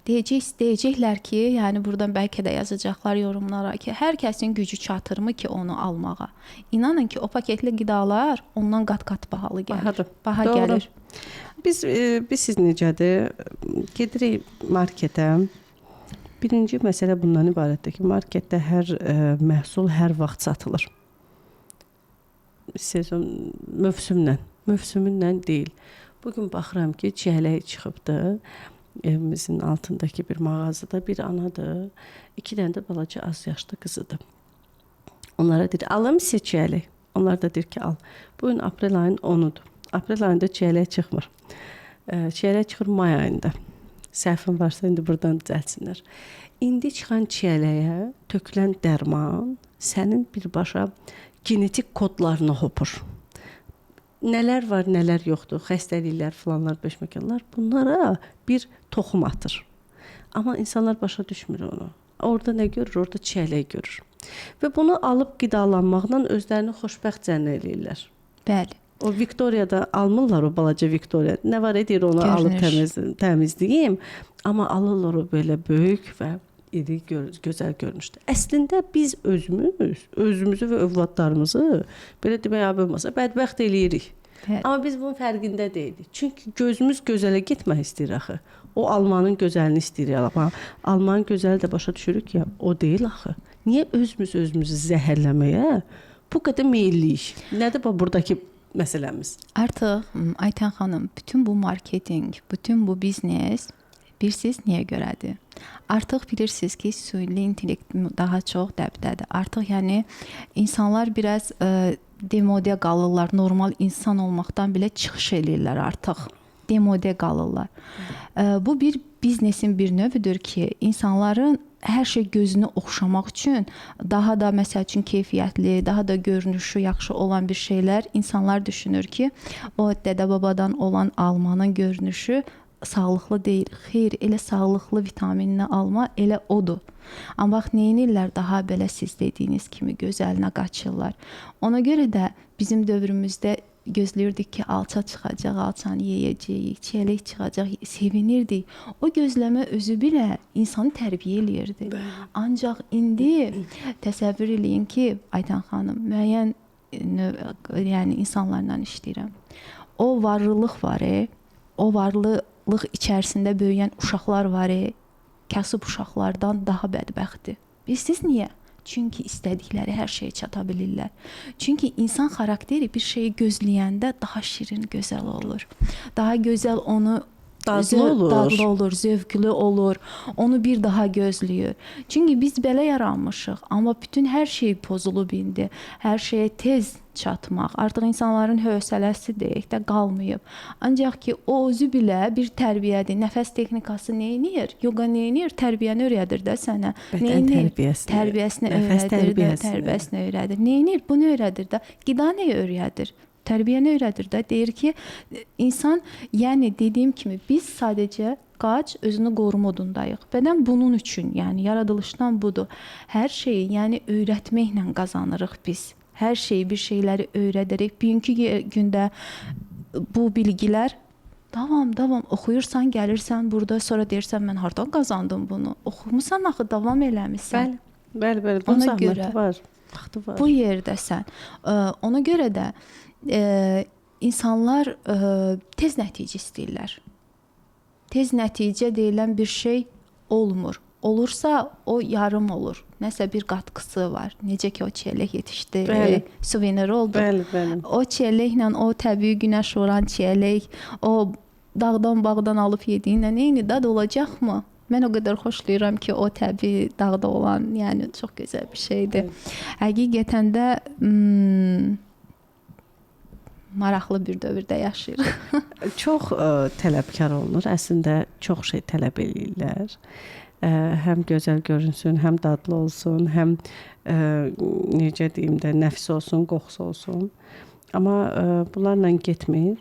Deyəcəklər ki, yəni buradan bəlkə də yazacaqlar yorumlara ki, hər kəsin gücü çatırmı ki, onu almağa? İnanın ki, o paketli qidalar ondan qat-qat bahalı gəlir. Baha Doğru. gəlir. Biz siz necədir? Gedirik marketə. Birinci məsələ bundan ibarətdir ki, marketdə hər məhsul hər vaxt satılır. Sezon mövsümündən deyil. Bugün baxıram ki, çiyələk çıxıbdı. Evimizin altındakı bir mağazada bir anadır. 2 dənə də balaca az yaşlı qızıdır. Onlara deyir, alım sizə çiyələk. Onlar da deyir ki, al. Bugün aprel ayının 10-udur. Aprel ayında çiyələk çıxmır. Çiyələk çıxır may ayında. Səhvim varsa indi buradan düzəltsinlər. İndi çıxan çiyələyə tökülən dərman sənin birbaşa genetik kodlarını hopur. nələr var, nələr yoxdur, xəstəliklər, falanlar, beşməkanlar bunlara bir toxum atır. Amma insanlar başa düşmür onu. Orada nə görür? Orada çiyələk görür. Və bunu alıb qidalanmaqla özlərini xoşbəxt zənn eləyirlər. Bəli. O Viktoriyada almırlar o balaca Viktoriya. Nə var edir onu alıb təmizləyim, amma alırlar o belə böyük və iri gözəl görünüşdür. Əslində biz özümüzü və övladlarımızı belə demək olmasa bədbəxt eləyirik. Bəli. Amma biz bunun fərqində deyilik. Çünki gözümüz gözələ getmək istəyir axı. O almanın gözəlini istəyir amma almanın gözəli də başa düşürük ki, o deyil axı. Niyə özümüzü zəhərləməyə bu qədər meyilliyik? Nədir bu buradakı məsələmiz? Artıq Aytən xanım, bütün bu marketinq, bütün bu biznes bilirsiniz niyə görədir? Artıq bilirsiniz ki, süni intellekt daha çox dəbdədir. Artıq yəni insanlar biraz demode qalırlar. Normal insan olmaqdan belə çıxış eləyirlər artıq. Demode qalırlar. Bu bir biznesin bir növüdür ki, insanların hər şey gözünü oxşamaq üçün daha da məsəl üçün keyfiyyətli, daha da görünüşü yaxşı olan bir şeylər insanlar düşünür ki, o dədə-babadan olan almanın görünüşü sağlıqlı deyil. Xeyr, elə sağlıqlı vitaminini alma elə odur. Amma bax neynirlər daha belə siz dediyiniz kimi gözəlinə qaçırlar. Ona görə də bizim dövrümüzdə gözləyirdik ki, alça çıxacaq, alçanı yeyəcəyik, çiyələk çıxacaq, sevinirdik. O gözləmə özü belə insanı tərbiyə eləyirdi. Ancaq indi təsəvvür eləyin ki, Aytən xanım, müəyyən yəni insanlarla işləyirəm. O varlılıq var, o varlılıq içərisində böyüyən uşaqlar var, kasıb uşaqlardan daha bədbəxtdir. Bilirsiniz niyə? Çünki istədikləri hər şeyə çata bilirlər. Çünki insan xarakteri bir şeyi gözləyəndə daha şirin, gözəl olur. Daha gözəl onu dadlı olur, zövqlü olur. Onu bir daha gözləyir. Çünki biz belə yaranmışıq, amma bütün hər şey pozulub indi. Hər şeyə tez çatmaq. Artıq insanların hövsələsi deyək də qalmayıb. Ancaq ki, o özü belə bir tərbiyədir. Nəfəs texnikası nə edir? Yoga nə edir? Tərbiyəni öyrədir də sənə. Bədən tərbiyəsini öyrədir. Nə edir? Bunu öyrədir də. Qida nə öyrədir? Tərbiyəni öyrədir də. Deyir ki, insan, yəni dediyim kimi biz sadəcə qaç, özünü qoru modundayıq. Bədən bunun üçün, yəni yaradılışdan budur. Hər şeyi, yəni öyrətməklə qazanırıq biz. Hər şeyi, bir şeyləri öyrədərək. Bugünkü gündə bu bilgilər davam oxuyursan, gəlirsən burada, sonra deyirsən mən hardan qazandım bunu? Oxumusan axı, davam eləmisən. Bəli. Bunun zəhməti var, vaxtı var. Bu yerdəsən. Ona görə də insanlar tez nəticə istəyirlər. Tez nəticə deyilən bir şey olmur. Olursa o yarım olur. Nəsə bir qatqısı var. Necə ki o çiyələk yetişdi, suvenir oldu. Bəli. O çiyələklə o təbii günəş vuran çiyələk, o dağdan bağdan alıb yediyinlə eyni dad olacaqmı? Mən o qədər xoşlayıram ki, o təbii dağda olan, yəni çox gözəl bir şeydir. Həqiqətən də maraqlı bir dövrdə yaşayırıq. Çox tələbkar olunur. Əslində çox şey tələb eləyirlər. Həm gözəl görünsün, həm dadlı olsun, həm necə deyim də nəfs olsun, qoxusu olsun. Amma bunlarla getmir.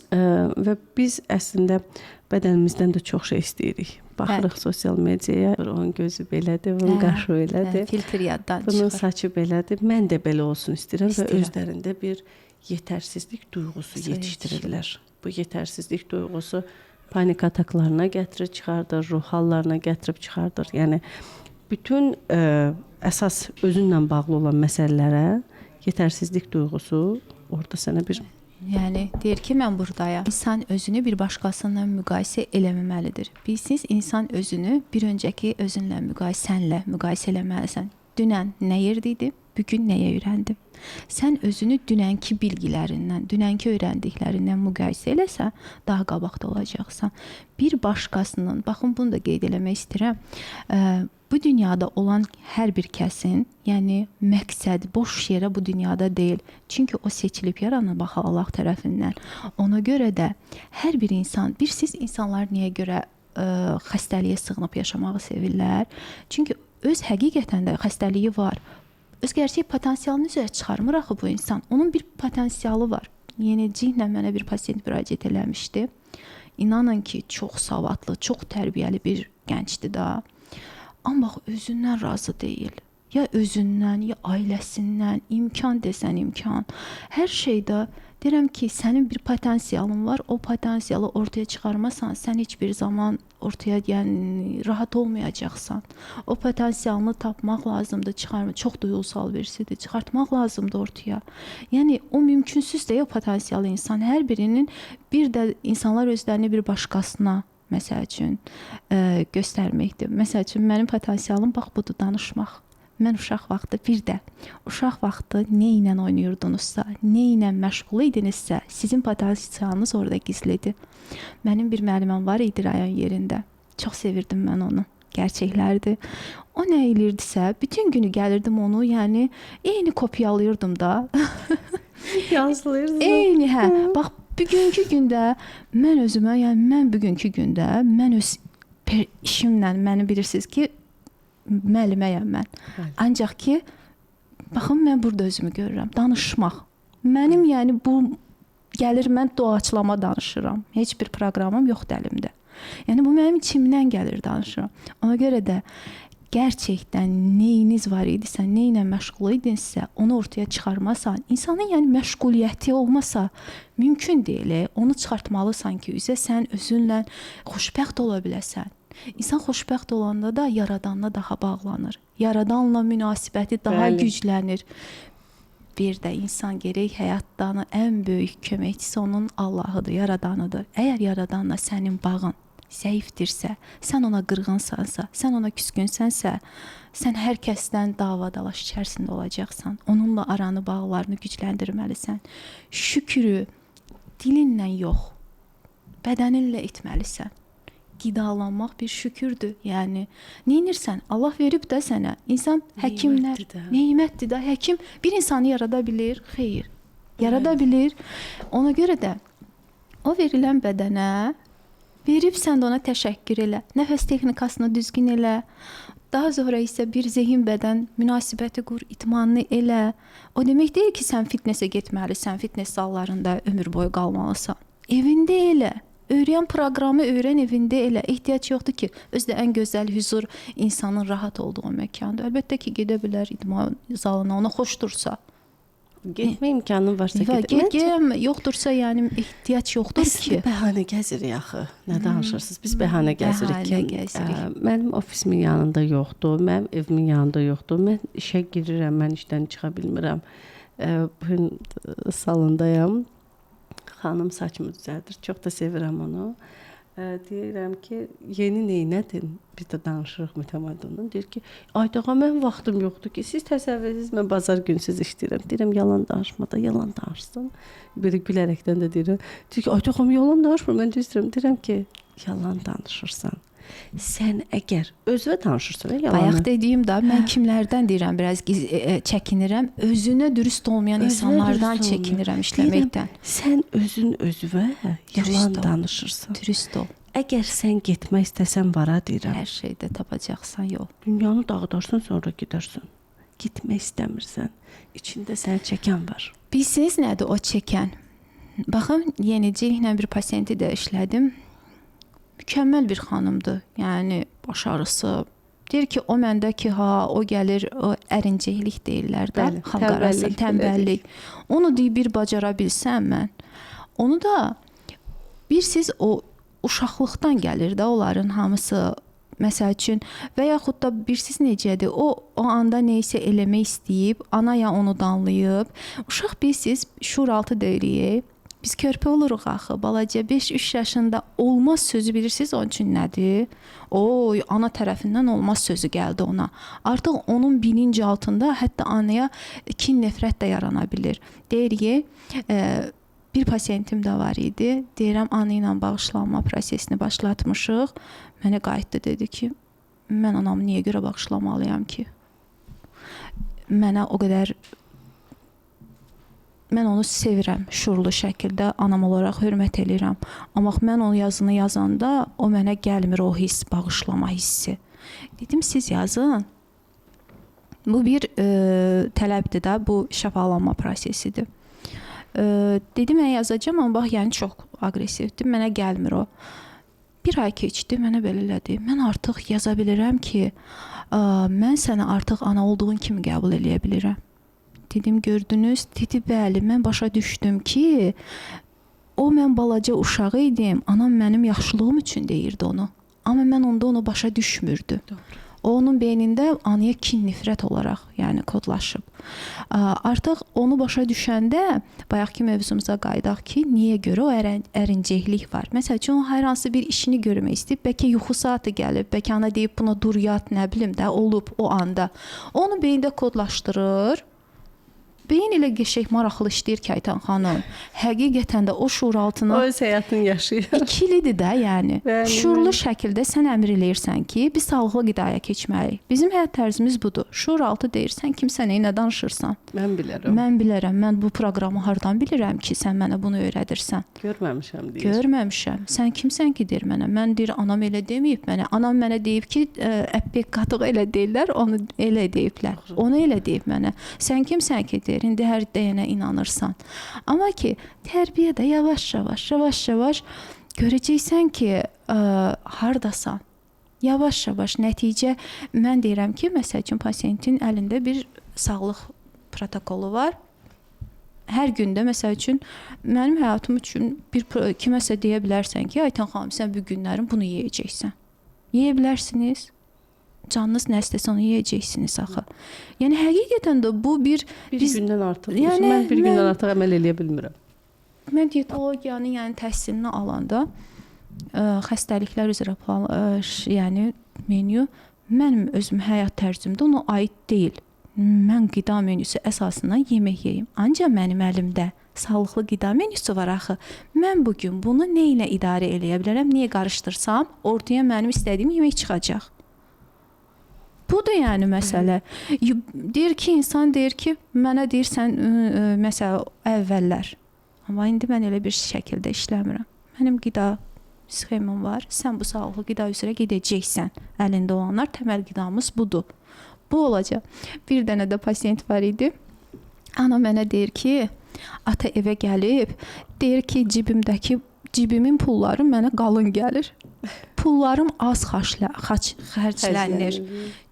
Və biz əslində bədənimizdən də çox şey istəyirik. Baxırıq sosial mediaya, onun gözü belədir, bunun qaşı belədir. Filtr yaddan çıxır. Bunun saçı belədir. Mən də belə olsun istəyirəm və özlərində bir yetərsizlik duyğusu yetişdirirlər. Bu yetərsizlik duyğusu panik ataklarına gətirib çıxardır, ruh hallarına gətirib çıxardır. Yəni bütün əsas özünlə bağlı olan məsələlərə yetərsizlik duyğusu orada sənə bir Yəni deyir ki, mən buradayam. İnsan özünü bir başqasından müqayisə eləməməlidir. Bilirsiniz, insan özünü bir öncəki özünlə sənlə müqayisə eləməlisən. Dünən nə yerdiydi, bugün nəyə öyrəndim? Sən özünü dünənki bilgilərindən, dünənki öyrəndiklərindən müqayisə eləsən, daha qabaqda olacaqsan. Bir başqasının, baxın bunu da qeyd eləmək istəyirəm, bu dünyada olan hər bir kəsin, yəni məqsəd boş yerə bu dünyada deyil. Çünki o seçilib yaranır bax Allah tərəfindən. Ona görə də hər bir insan, siz insanlar niyə görə xəstəliyə sığınıb yaşamağı sevirlər? Çünki öz həqiqətən də xəstəliyi var. Öz gerçək potensialını üzə çıxarmır axı bu insan. Onun bir potensialı var. Yeniciklə mənə bir pasient müraciət eləmişdi. İnanın ki, çox savadlı, çox tərbiyəli bir gəncdir da. Amma özündən razı deyil. Ya özündən, ya ailəsindən, imkan desən imkan. Hər şeydə deyirəm ki, sənin bir potensialın var. O potensialı ortaya çıxarmasan, sən heç bir zaman ortaya, yəni rahat olmayacaqsan. O potensialını tapmaq lazımdır, çıxarmaq. Çox duyğusal birisidir. Çıxartmaq lazımdır ortaya. Yəni o mümkünsüz deyil o potensialı insan. Hər birinin bir də insanlar özlərini bir başqasına məsəl üçün göstərməkdir. Məsəl üçün mənim potensialım bax budur, danışmaq. Mən uşaq vaxtı bir də uşaq vaxtı nə ilə oynayırdınızsa, nə ilə məşğul idinizsə, sizin potensialınız orada gizlidir. Mənim bir müəlliməm var idi rayon yerində. Çox sevirdim mən onu. Gerçəklərdir. O nə elirdisə, bütün günü gəlirdim onu, yəni eyni kopyalayırdım da. Yazılırdı. Eyni, hə. Bax bugünkü gündə mən özümə, yəni mən bugünkü gündə mən öz işimlə, məni bilirsiniz ki, müəlliməyəm mən. Bəli. Ancaq ki, baxın mən burada özümü görürəm. Danışmaq. Mənim yəni bu gəlir, mən doğaçlama danışıram. Heç bir proqramım yoxdur əlimdə. Yəni bu mənim içimdən gəlir, danışıram. Ona görə də gerçəkdən neyiniz var idisə, nə ilə məşğul idinizsə, onu ortaya çıxarmasan, insanın yəni məşğuliyyəti olmasa mümkün deyil. Onu çıxartmalısan ki, üzə sən özünlə xoşbəxt ola biləsən. İnsan xoşbəxt olanda da yaradanla daha bağlanır. Yaradanla münasibəti daha güclənir. Bir də insan gərək həyatdan ən böyük köməkçisi onun Allahıdır, yaradanıdır. Əgər yaradanla sənin bağın zəifdirsə, sən ona qırğınsansa, sən ona küskünsənsə, sən hər kəsdən dava-dalaş içərisində olacaqsan. Onunla aranı, bağlarını gücləndirməlisən. Şükrü dilinlə yox, bədəninlə etməlisən. Qidalanmaq bir şükürdür. Yəni neynirsən? Allah verib də sənə. İnsan həkimlər nemətdir də. Həkim bir insanı yarada bilir, xeyr. Yarada bilir. Ona görə də o verilən bədənə verib sən də ona təşəkkür elə. Nəfəs texnikasını düzgün elə. Daha sonra isə bir zehin-bədən münasibəti qur, itmanını elə. O demək deyil ki, sən fitnesə getməlisən, fitnes zallarında ömür boyu qalmalısan. Evində elə. Öyrən proqramı, öyrən evində elə. Ehtiyac yoxdur ki, özdə ən gözəl huzur insanın rahat olduğu məkandır. Əlbəttə ki, gedə bilər idman zalına, ona xoşdursa. Getmə imkanın varsa gedə. Yoxdursa, yəni ehtiyac yoxdur ki. Biz bəhanə gəzirik axı. Nə danışırsınız? Biz bəhanə gəzirik ki, mənim ofisimin yanında yoxdur, mənim evimin yanında yoxdur. Mən işə girirəm, mən işdən çıxa bilmirəm. Bugün salondayam. Xanım saçımı düzəldir. Çox da sevirəm onu. Deyirəm ki, yeni neynədin? Bir də danışırıq mütəmadindən. Deyir ki, Aydağa mən vaxtım yoxdur ki, siz təsəvvür edirsiniz, mən bazar günüsüz işləyirəm. Deyirəm, yalan danışma da, yalan danışsın. Belə gülərəkdən də deyirəm. Deyir ki, Aydağam yalan danışmır, mən deyirəm ki, yalan danışırsan. Sən əgər özünə danışırsan, yalanı. Bayaq dediyim də, mən kimlərdən deyirəm, biraz çəkinirəm. Özünə dürüst olmayan insanlardan çəkinirəm işləməkdən. Sən özünə yalan danışırsan. Dürüst ol. Əgər sən getmək istəsən vara deyirəm. Hər şeydə tapacaqsan yol. Dünyanı dağıdarsan, sonra gedərsən. Getmək istəmirsən. İçində səni çəkən var. Bilirsiniz nədir o çəkən? Baxın, yeniciklə bir pasiyenti də işlədim. Mükəmməl bir xanımdır. Yəni başarısı. Deyir ki, o məndə ki, o gəlir, o ərincəklik deyirlər də, xalq arasında tənbəllik. Onu deyib bir bacara bilsəm mən. Onu da siz o uşaqlıqdan gəlir də onların hamısı. Məsəl üçün və yaxud da siz necədir? O anda nə isə eləmək istəyib, ana ya onu danlayıb. Uşaq siz şuuraltı deyirik. Biz körpə oluruq axı, balaca 5-3 yaşında olmaz sözü bilirsiniz onun üçün nədir? Oy, ana tərəfindən olmaz sözü gəldi ona. Artıq onun bilinci altında hətta anaya kin, nifrət də yarana bilir. Deyirik, bir pasiyentim də var idi. Deyirəm, ana ilə bağışlanma prosesini başlatmışıq. Mənə qayıtdı, dedi ki, mən anamı niyə görə bağışlamalıyam ki? Mənə o qədər... Mən onu sevirəm, şuurlu şəkildə anam olaraq hörmət edirəm. Amma mən onun yazını yazanda o mənə gəlmir, o hiss, bağışlama hissi. Dedim, siz yazın. Bu bir tələbdir də, bu şəfalanma prosesidir. Dedim mən yazacağam, amma bax, yəni çox aqressivdir, mənə gəlmir o. Bir ay keçdi, mənə belə elədi. Mən artıq yaza bilirəm ki, mən səni artıq ana olduğun kimi qəbul eləyə bilirəm. Dedim, gördünüz? Dedi, bəli, mən başa düşdüm ki, o mən balaca uşağı idim, anam mənim yaxşılığım üçün deyirdi onu. Amma mən onda onu başa düşmürdüm. Doğru. O onun beynində anaya kin, nifrət olaraq, yəni kodlaşıb. Artıq onu başa düşəndə bayaqki mövzumuza qayıdaq ki, niyə görə o ərincəklik var. Məsəl üçün, o hər hansı bir işini görmək istəyib, bəlkə yuxu saatı gəlib, bəlkə ana deyib buna dur yat, nə bilim də, olub o anda. Onu beyində kodlaşdırır. Beyin elə qəşəng maraqlı işləyir ki, Aytan xanım. Həqiqətən də o şuur altına O öz həyatını yaşayır. ikilidir də, yəni. Bəli, Şuurlu bəli. şəkildə sən əmr eləyirsən ki, biz sağlıqlı qidaya keçməliyik. Bizim həyat tərzimiz budur. Şuur altı deyirsən, kimsə nə danışırsan. Mən bilərəm. Mən bilərəm, mən bu proqramı hardan bilirəm ki, sən mənə bunu öyrədirsən. Görməmişəm deyir. Görməmişəm. Sən kimsən ki, deyir mənə. Mən deyir, anam elə deməyib mənə. Anam mənə deyib ki, əppək qatıq elə deyirlər, onu elə deyiblər. Onu elə deyib mənə. Sən kimsən ki, deyir, indi hər deyənə inanırsan. Amma ki, tərbiyədə yavaş-yavaş görəcəksən ki, hardasan. Yavaş-yavaş nəticə, mən deyirəm ki, məsəl üçün pasiyentin əlində bir sağlıq protokolu var. Hər gündə məsəl üçün mənim həyatım üçün kiməsə deyə bilərsən ki, Aytan xanım, sən bu günlərin bunu yeyəcəksən. Yeyə bilərsiniz. Canınız nə istəsə onu yeyəcəksiniz axı. Yəni həqiqətən də bu bir gündən artıq. Yəni, Mən bir gündən artıq əməl eləyə bilmirəm. Mən dietologiyanın yəni təhsilini alanda xəstəliklər üzrə yəni menyu mənim özüm həyat tərzimdə ona aid deyil. Mən qida menüsü əsasında yemək yeyim. Ancaq mənim əlimdə sağlıqlı qida menüsü var axı. Mən bu gün bunu nə ilə idarə eləyə bilərəm? Niyə qarışdırsam, ortaya mənim istədiyim yemək çıxacaq. Budur yəni məsələ. Deyir ki, insan deyir ki, mənə deyirsən məsələ əvvəllər. Amma indi mən elə bir şəkildə işləmirəm. Mənim qida sxemim var. Sən bu sağlıqlı qida üzrə gedəcəksən. Əlində olanlar təməl qidamız budur. Bu olacaq. Bir dənə də pasiyent var idi. Ana mənə deyir ki, ata evə gəlib, deyir ki, cibimin pulları mənə qalın gəlir. Pullarım az xərclənir.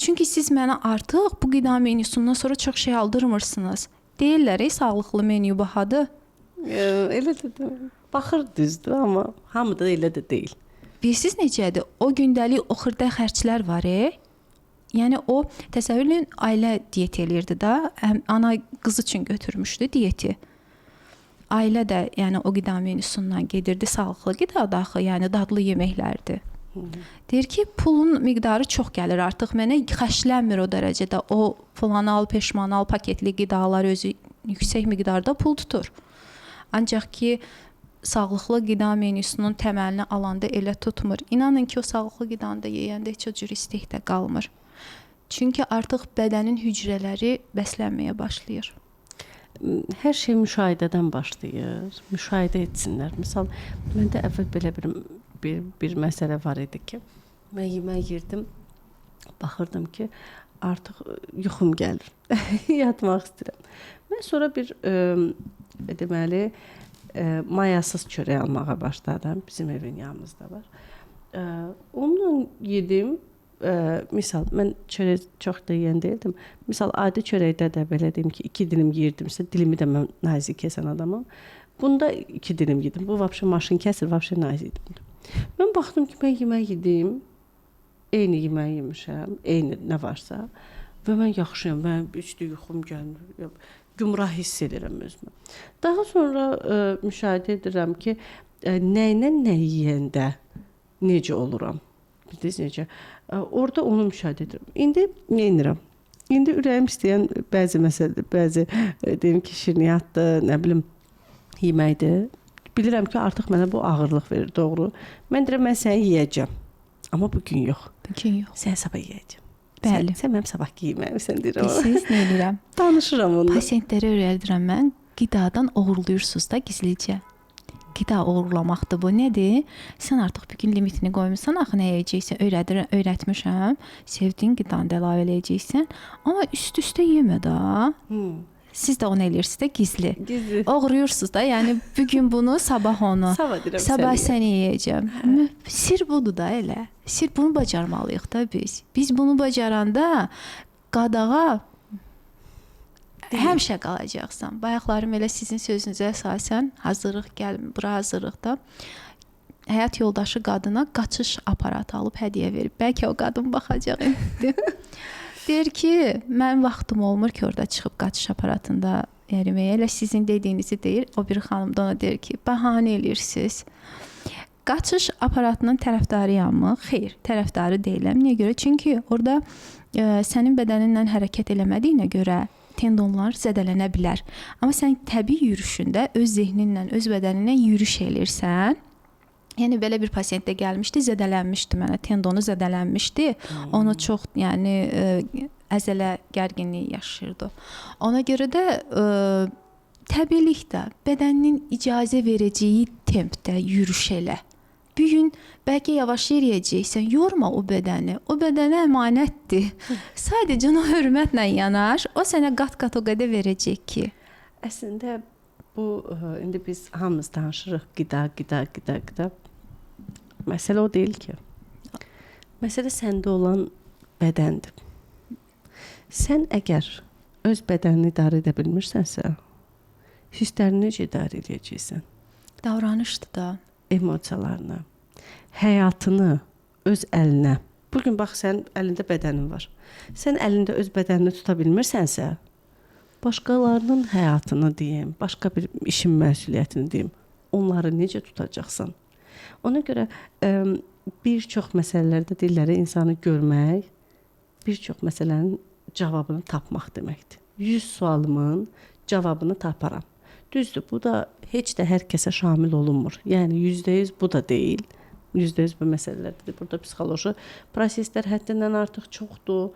Çünki siz mənə artıq bu qida menüsündən sonra çox şey aldırmırsınız. Deyirlər, sağlıqlı menyu bahadır. Elə də baxır düzdür, amma hamı da elə də deyil. Bilirsiniz necədir? O gündəlik o xırda xərclər var. Yəni o təsəvvürləyin ailə diyet eləyirdi də, ana qızı üçün götürmüşdü diyeti. Ailə də yəni o qida menüsündən gedirdi, sağlıqlı qida daxı, yəni dadlı yeməklərdir. Deyir ki, pulun miqdarı çox gəlir artıq mənə, xərclənmir o dərəcədə. O flanal, peşmanal, paketli qidalar özü yüksək miqdarda pul tutur. Ancaq ki, sağlıqlı qida menüsünün təməlini alanda elə tutmur. İnanın ki, o sağlıqlı qidanı da yeyəndə heç o cür istek də qalmır. Çünki artıq bədənin hücrələri bəslənməyə başlayır. Hər şey müşahidədən başlayır. Müşahidə etsinlər. Misal, məndə əvvəl belə bir məsələ var idi ki, mən yemək yirdim, baxırdım ki, artıq yuxum gəlir. Yatmaq istəyirəm. Mən sonra bir deməli mayasız çörək almağa başladım. Bizim evin yanımızda var. Onunla yedim. Misal, mən çörək çox da yeyən deyildim. Misal, adi çörəkdə də belə deyim ki, 2 dilim yerdimsə, dilimi də mən nazik kəsən adamam. Bunda 2 dilim yedim. Bu vəbşə maşın kəsir, vəbşə nazik yedim. Mən baxdım ki, mən yemək yedim. Eyni yemək yemişəm, eyni nə varsa. Və mən yaxşıyam, mən heç də yuxum gəlmir. Gümrah hiss edirəm özümü. Daha sonra müşahidə edirəm ki, nə ilə nə yeyəndə necə oluram. Bildiniz necə? Orada onu müşahidə edirəm. İndi nə edirəm? İndi ürəyim istəyən bəzi məsələdir, bəzi deyim ki, şirniyyatdır, nə bilim, yeməkdir. Bilirəm ki, artıq mənə bu ağırlıq verir, doğru. Mən deyirəm, mən səni yeyəcəm. Amma bugün yox. Bugün yox. Sən sabah yeyəcəm. Bəli. Sən mənim sabahki yeməyimsən deyirəm. Siz nə edirəm? Danışıram onunla. Pasientlərə öyrədirəm mən, qidadan oğurluyursunuz da gizlicə. Qida oğurlamaqdır bu. Nədir? Sən artıq bir gün limitini qoymusan, axı nə yeyəcəksən, öyrətmişəm. Sevdiyin qidanı da əlavə eləyəcəksən, amma üst-üstə yemə də. Siz də onu eləyirsiniz də gizli. Gizli. Oğruyursunuz da. Yəni bu gün bunu, sabah onu. Sabah səni yeyəcəm. Sir budur da elə. Sir bunu bacarmalıyıq da biz. Biz bunu bacaranda qadağa həmişə qalacaqsan. Bayaqlarım elə sizin sözünüzə əsasən hazırlıq gəlmir. Bura hazırlıqda həyat yoldaşı qadına qaçış aparatı alıb hədiyyə verib. Bəlkə o qadın baxacaq indi. Deyir ki, mənim vaxtım olmur ki, orada çıxıb qaçış aparatında yeriməyə. Elə sizin dediyinizi deyir. O bir xanım da ona deyir ki, bəhanə eləyirsiniz. Qaçış aparatının tərəfdarıyamı? Xeyr, tərəfdarı deyiləm. Niyə görə? Çünki orada sənin bədəninlə hərəkət eləmədiyinə görə tendonlar zədələnə bilər. Amma sən təbii yürüşündə öz zehninlə, öz bədəninlə yürüş elirsən. Yəni belə bir pasiyent də gəlmişdi, zədələnmişdi mənə, tendonu zədələnmişdi. Onu çox, yəni əzələ gərginliyi yaşayırdı. Ona görə də təbiilikdə bədəninin icazə verəcəyi tempdə yürüş elə. Bir gün bəlkə yavaş yeriyəcəksən, yorma o bədəni. O bədənə əmanətdir. Sadəcə ona hörmətlə yanaş, o sənə qat-qat o qədər verəcək ki. Əslində bu indi biz hamımız danışırıq qida. Məsələ o deyil ki. Məsələ səndə olan bədəndir. Sən əgər öz bədənini idarə edə bilmirsənsə, hisslərini necə idarə edəcəksən? Davranışdır da. Emosiyalarını, həyatını öz əlinə. Bugün bax, sən əlində bədənin var. Sən əlində öz bədənini tuta bilmirsənsə, başqalarının həyatını deyim, başqa bir işin məsuliyyətini deyim, onları necə tutacaqsan? Ona görə bir çox məsələlərdə dilləri insanı görmək, bir çox məsələnin cavabını tapmaq deməkdir. 100 sualımın cavabını taparam. Düzdür, bu da heç də hər kəsə şamil olunmur. Yəni 100% bu da deyil. 100% bu məsələlərdir. Burada psixoloji proseslər həddindən artıq çoxdur.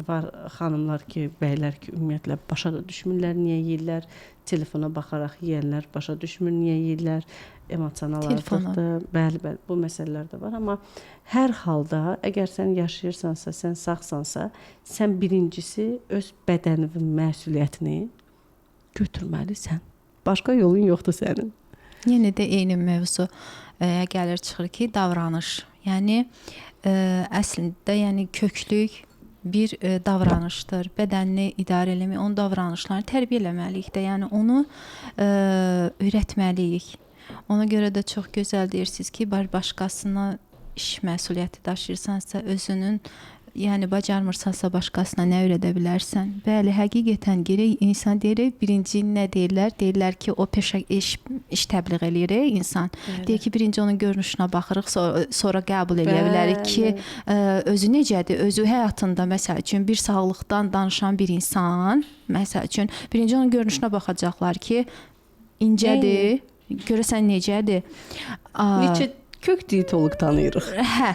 Var xanımlar ki, bəylər ki, ümumiyyətlə başa da düşmürlər niyə yeyirlər. Telefona baxaraq yeyənlər başa düşmür niyə yeyirlər. Emosional artıqdır. Bəli, bu məsələlər də var. Amma hər halda əgər sən yaşayırsansa, sən sağsansa, sən birincisi öz bədəninin məsuliyyətini götürməlisən. Başqa yolun yoxdur sənin. Yenə də eyni mövzu gəlir çıxır ki, davranış. Yəni əslində yəni köklük bir davranışdır. Bədənini idarə eləmək, onun davranışlarını tərbiyə eləməliyik də. Yəni onu öyrətməliyik. Ona görə də çox gözəl deyirsiniz ki, başqasına iş məsuliyyəti daşıyırsansa, özünün yəni bacarmırsansa başqasına nə öyrədə bilərsən? Bəli, həqiqətən gərək insan deyir, birinci nə deyirlər? Deyirlər ki, o peşə iş təbliğ eləyir insan. Bəli. Deyir ki, birinci onun görünüşünə baxırıq, sonra qəbul eləyə bilərik ki, özü necədir? Özü həyatında məsəl üçün bir sağlıqdan danışan bir insan, məsəl üçün birinci onun görünüşünə baxacaqlar ki, incədir, görəsən necədir? Neçə kök dietoloq tanıyırıq. Hə.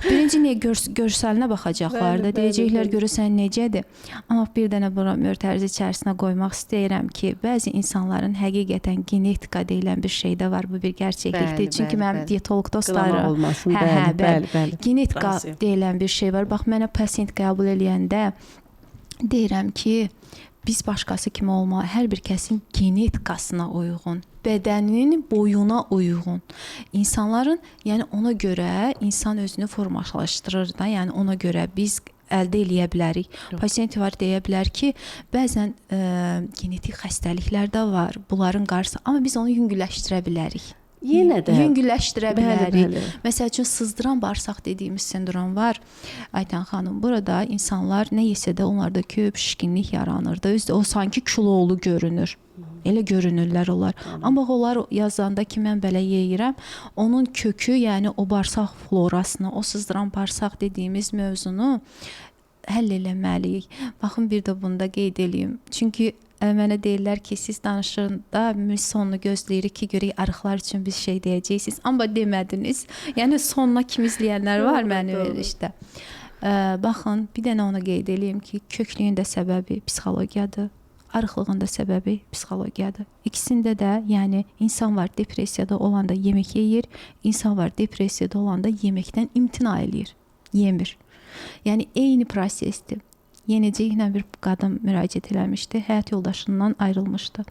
Birinci niyə görsəlinə baxacaqlar da, deyəcəklər görəsən necədir. Amma bir dənə bura mötərizə içərisinə qoymaq istəyirəm ki, bəzi insanların həqiqətən genetika deyilən bir şey də var, bu bir gerçəklikdir. Çünki mənim dietoloq dostlarım, bəli. Genetika deyilən bir şey var. Bax, mənə pasiyent qəbul eləyəndə deyirəm ki, biz başqası kimi olmalı, hər bir kəsin genetikasına uyğun, bədəninin boyuna uyğun. İnsanların, yəni ona görə insan özünü formalaşdırır da, yəni ona görə biz əldə eləyə bilərik. Pasiyent var deyə bilər ki, bəzən genetik xəstəliklər də var, bunların qarşısı, amma biz onu yüngülləşdirə bilərik. Yenə də yüngülləşdirə bilərik. Bəli. Məsəl üçün sızdıran bağırsaq dediyimiz sindrom var. Aytən xanım, burada insanlar nə yesə də onlarda köp şişkinlik yaranır da, o sanki kilolu görünür. Elə görünürlər onlar. Amma onlar yazanda ki, mən belə yeyirəm, onun kökü, yəni o bağırsaq florasını, o sızdıran bağırsaq dediyimiz mövzunu həll eləməliyik. Baxın, bir də bunu da qeyd edeyim. Çünki mənə deyirlər ki, siz danışında biz sonunu gözləyirik ki, görək arıqlar üçün bir şey deyəcəksiniz, amma demədiniz. Yəni sonuna kimi izləyənlər var məni verilişdə. Baxın, bir dənə ona qeyd edeyim ki, köklüyün də səbəbi psixologiyadır, arıqlığın da səbəbi psixologiyadır. İkisində də, yəni insan var depressiyada olanda yemək yeyir, insan var depressiyada olanda yeməkdən imtina eləyir, yemir. Yəni eyni prosesdir. yenicəklə bir qadın müraciət eləmişdi. Həyat yoldaşından ayrılmışdı.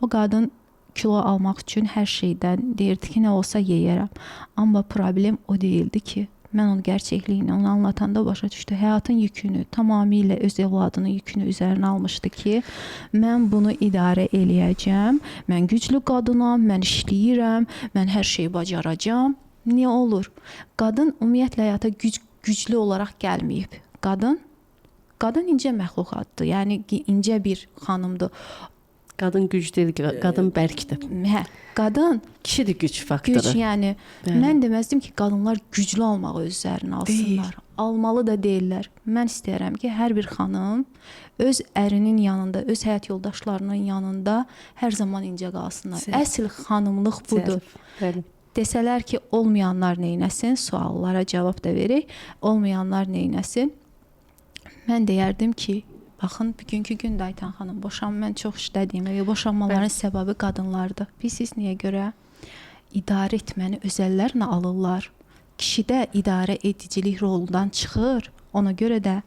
O qadın kilo almaq üçün hər şeydən deyirdi ki, nə olsa yeyərəm. Amma problem o deyildi ki, mən onun gerçəkliyini ona anlatanda başa düşdü. Həyatın yükünü, tamamilə öz evladının yükünü üzərinə almışdı ki, mən bunu idarə eləyəcəm. Mən güclü qadınam, mən işləyirəm, mən hər şeyi bacaracağam. Niyə olur? Qadın ümumiyyətlə həyata güclü olaraq gəlməyib. Qadın incə məxluqatdır. Yəni incə bir xanımdır. Qadın güc deyil, qadın bərkdir. Hə, qadın Kişidir güc faktoru. güc, yəni mən deməzdim ki, qadınlar güclü olmağı öz üzərinə alsınlar. Almalı da deyirlər. Mən istəyirəm ki, hər bir xanım öz ərinin yanında, öz həyat yoldaşlarının yanında hər zaman incə qalsınlar. Əsl xanımlıq budur. Bəli. Desələr ki, olmayanlar neynəsin? Suallara cavab da verək. Olmayanlar neynəsin? Mən deyərdim ki, baxın, bugünkü gündə Aytan xanım, mən çox işlədiyim və boşanmaların səbəbi qadınlardır. Bilirsiniz niyə görə? İdarə etməni özəllərlə alırlar. Kişidə idarə edicilik rolundan çıxır. Ona görə də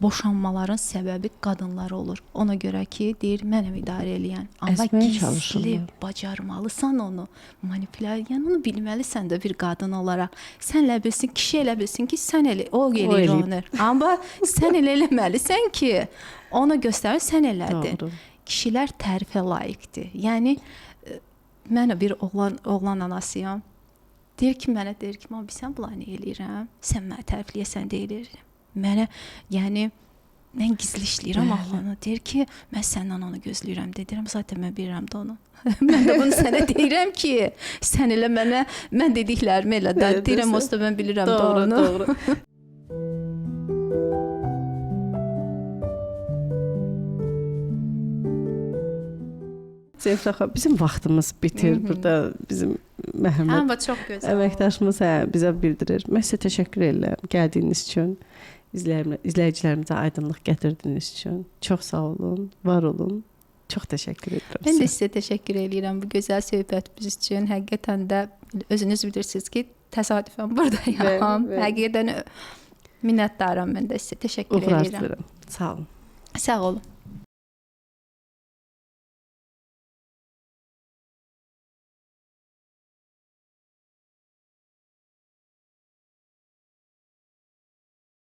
boşanmaların səbəbi qadınlar olur. Ona görə ki, deyir, mənəm idarə eləyən. Amma gizli bacarmalısan onu. Yəni onu bilməlisən də bir qadın olaraq. Sən elə bilsin, kişi elə bilsin ki, sən elə, o eləyir onu. Amma sən elə eləməlisən ki, ona göstərir, sən elədin. Doğru. Kişilər tərifə layiqdir. Yəni, mən bir oğlan anasıyam. Deyir ki, sən bulanı eləyirəm, sən mənə tərifləyəsən deyilirəm. Mənə, yəni, mən gizli işləyirəm axını. Deyir ki, mən səndən onu gözləyirəm. Deyirəm, zaten mən bilirəm də onu. Mən də bunu sənə deyirəm ki, sən elə mənə, mən dediklərimi elə də. Deyirəm, o da mən bilirəm doğrunu. Doğru. Zeyfrə xanım, bizim vaxtımız bitir. Burada bizim Məhəmməd Amma çox gözəl. əməkdaşımız bizə bildirir. Mən sizə təşəkkür edirəm gəldiyiniz üçün, izləyicilərimizə aydınlıq gətirdiyiniz üçün. Çox sağ olun, var olun. Çox təşəkkür edirəm. Mən də sizə təşəkkür edirəm bu gözəl söhbətiniz üçün. Həqiqətən də özünüz bilirsiniz ki, təsadüfən buradayam. Həqiqətən minnətdaram mən də sizə təşəkkür edirəm. Sağ olun. Sağ olun.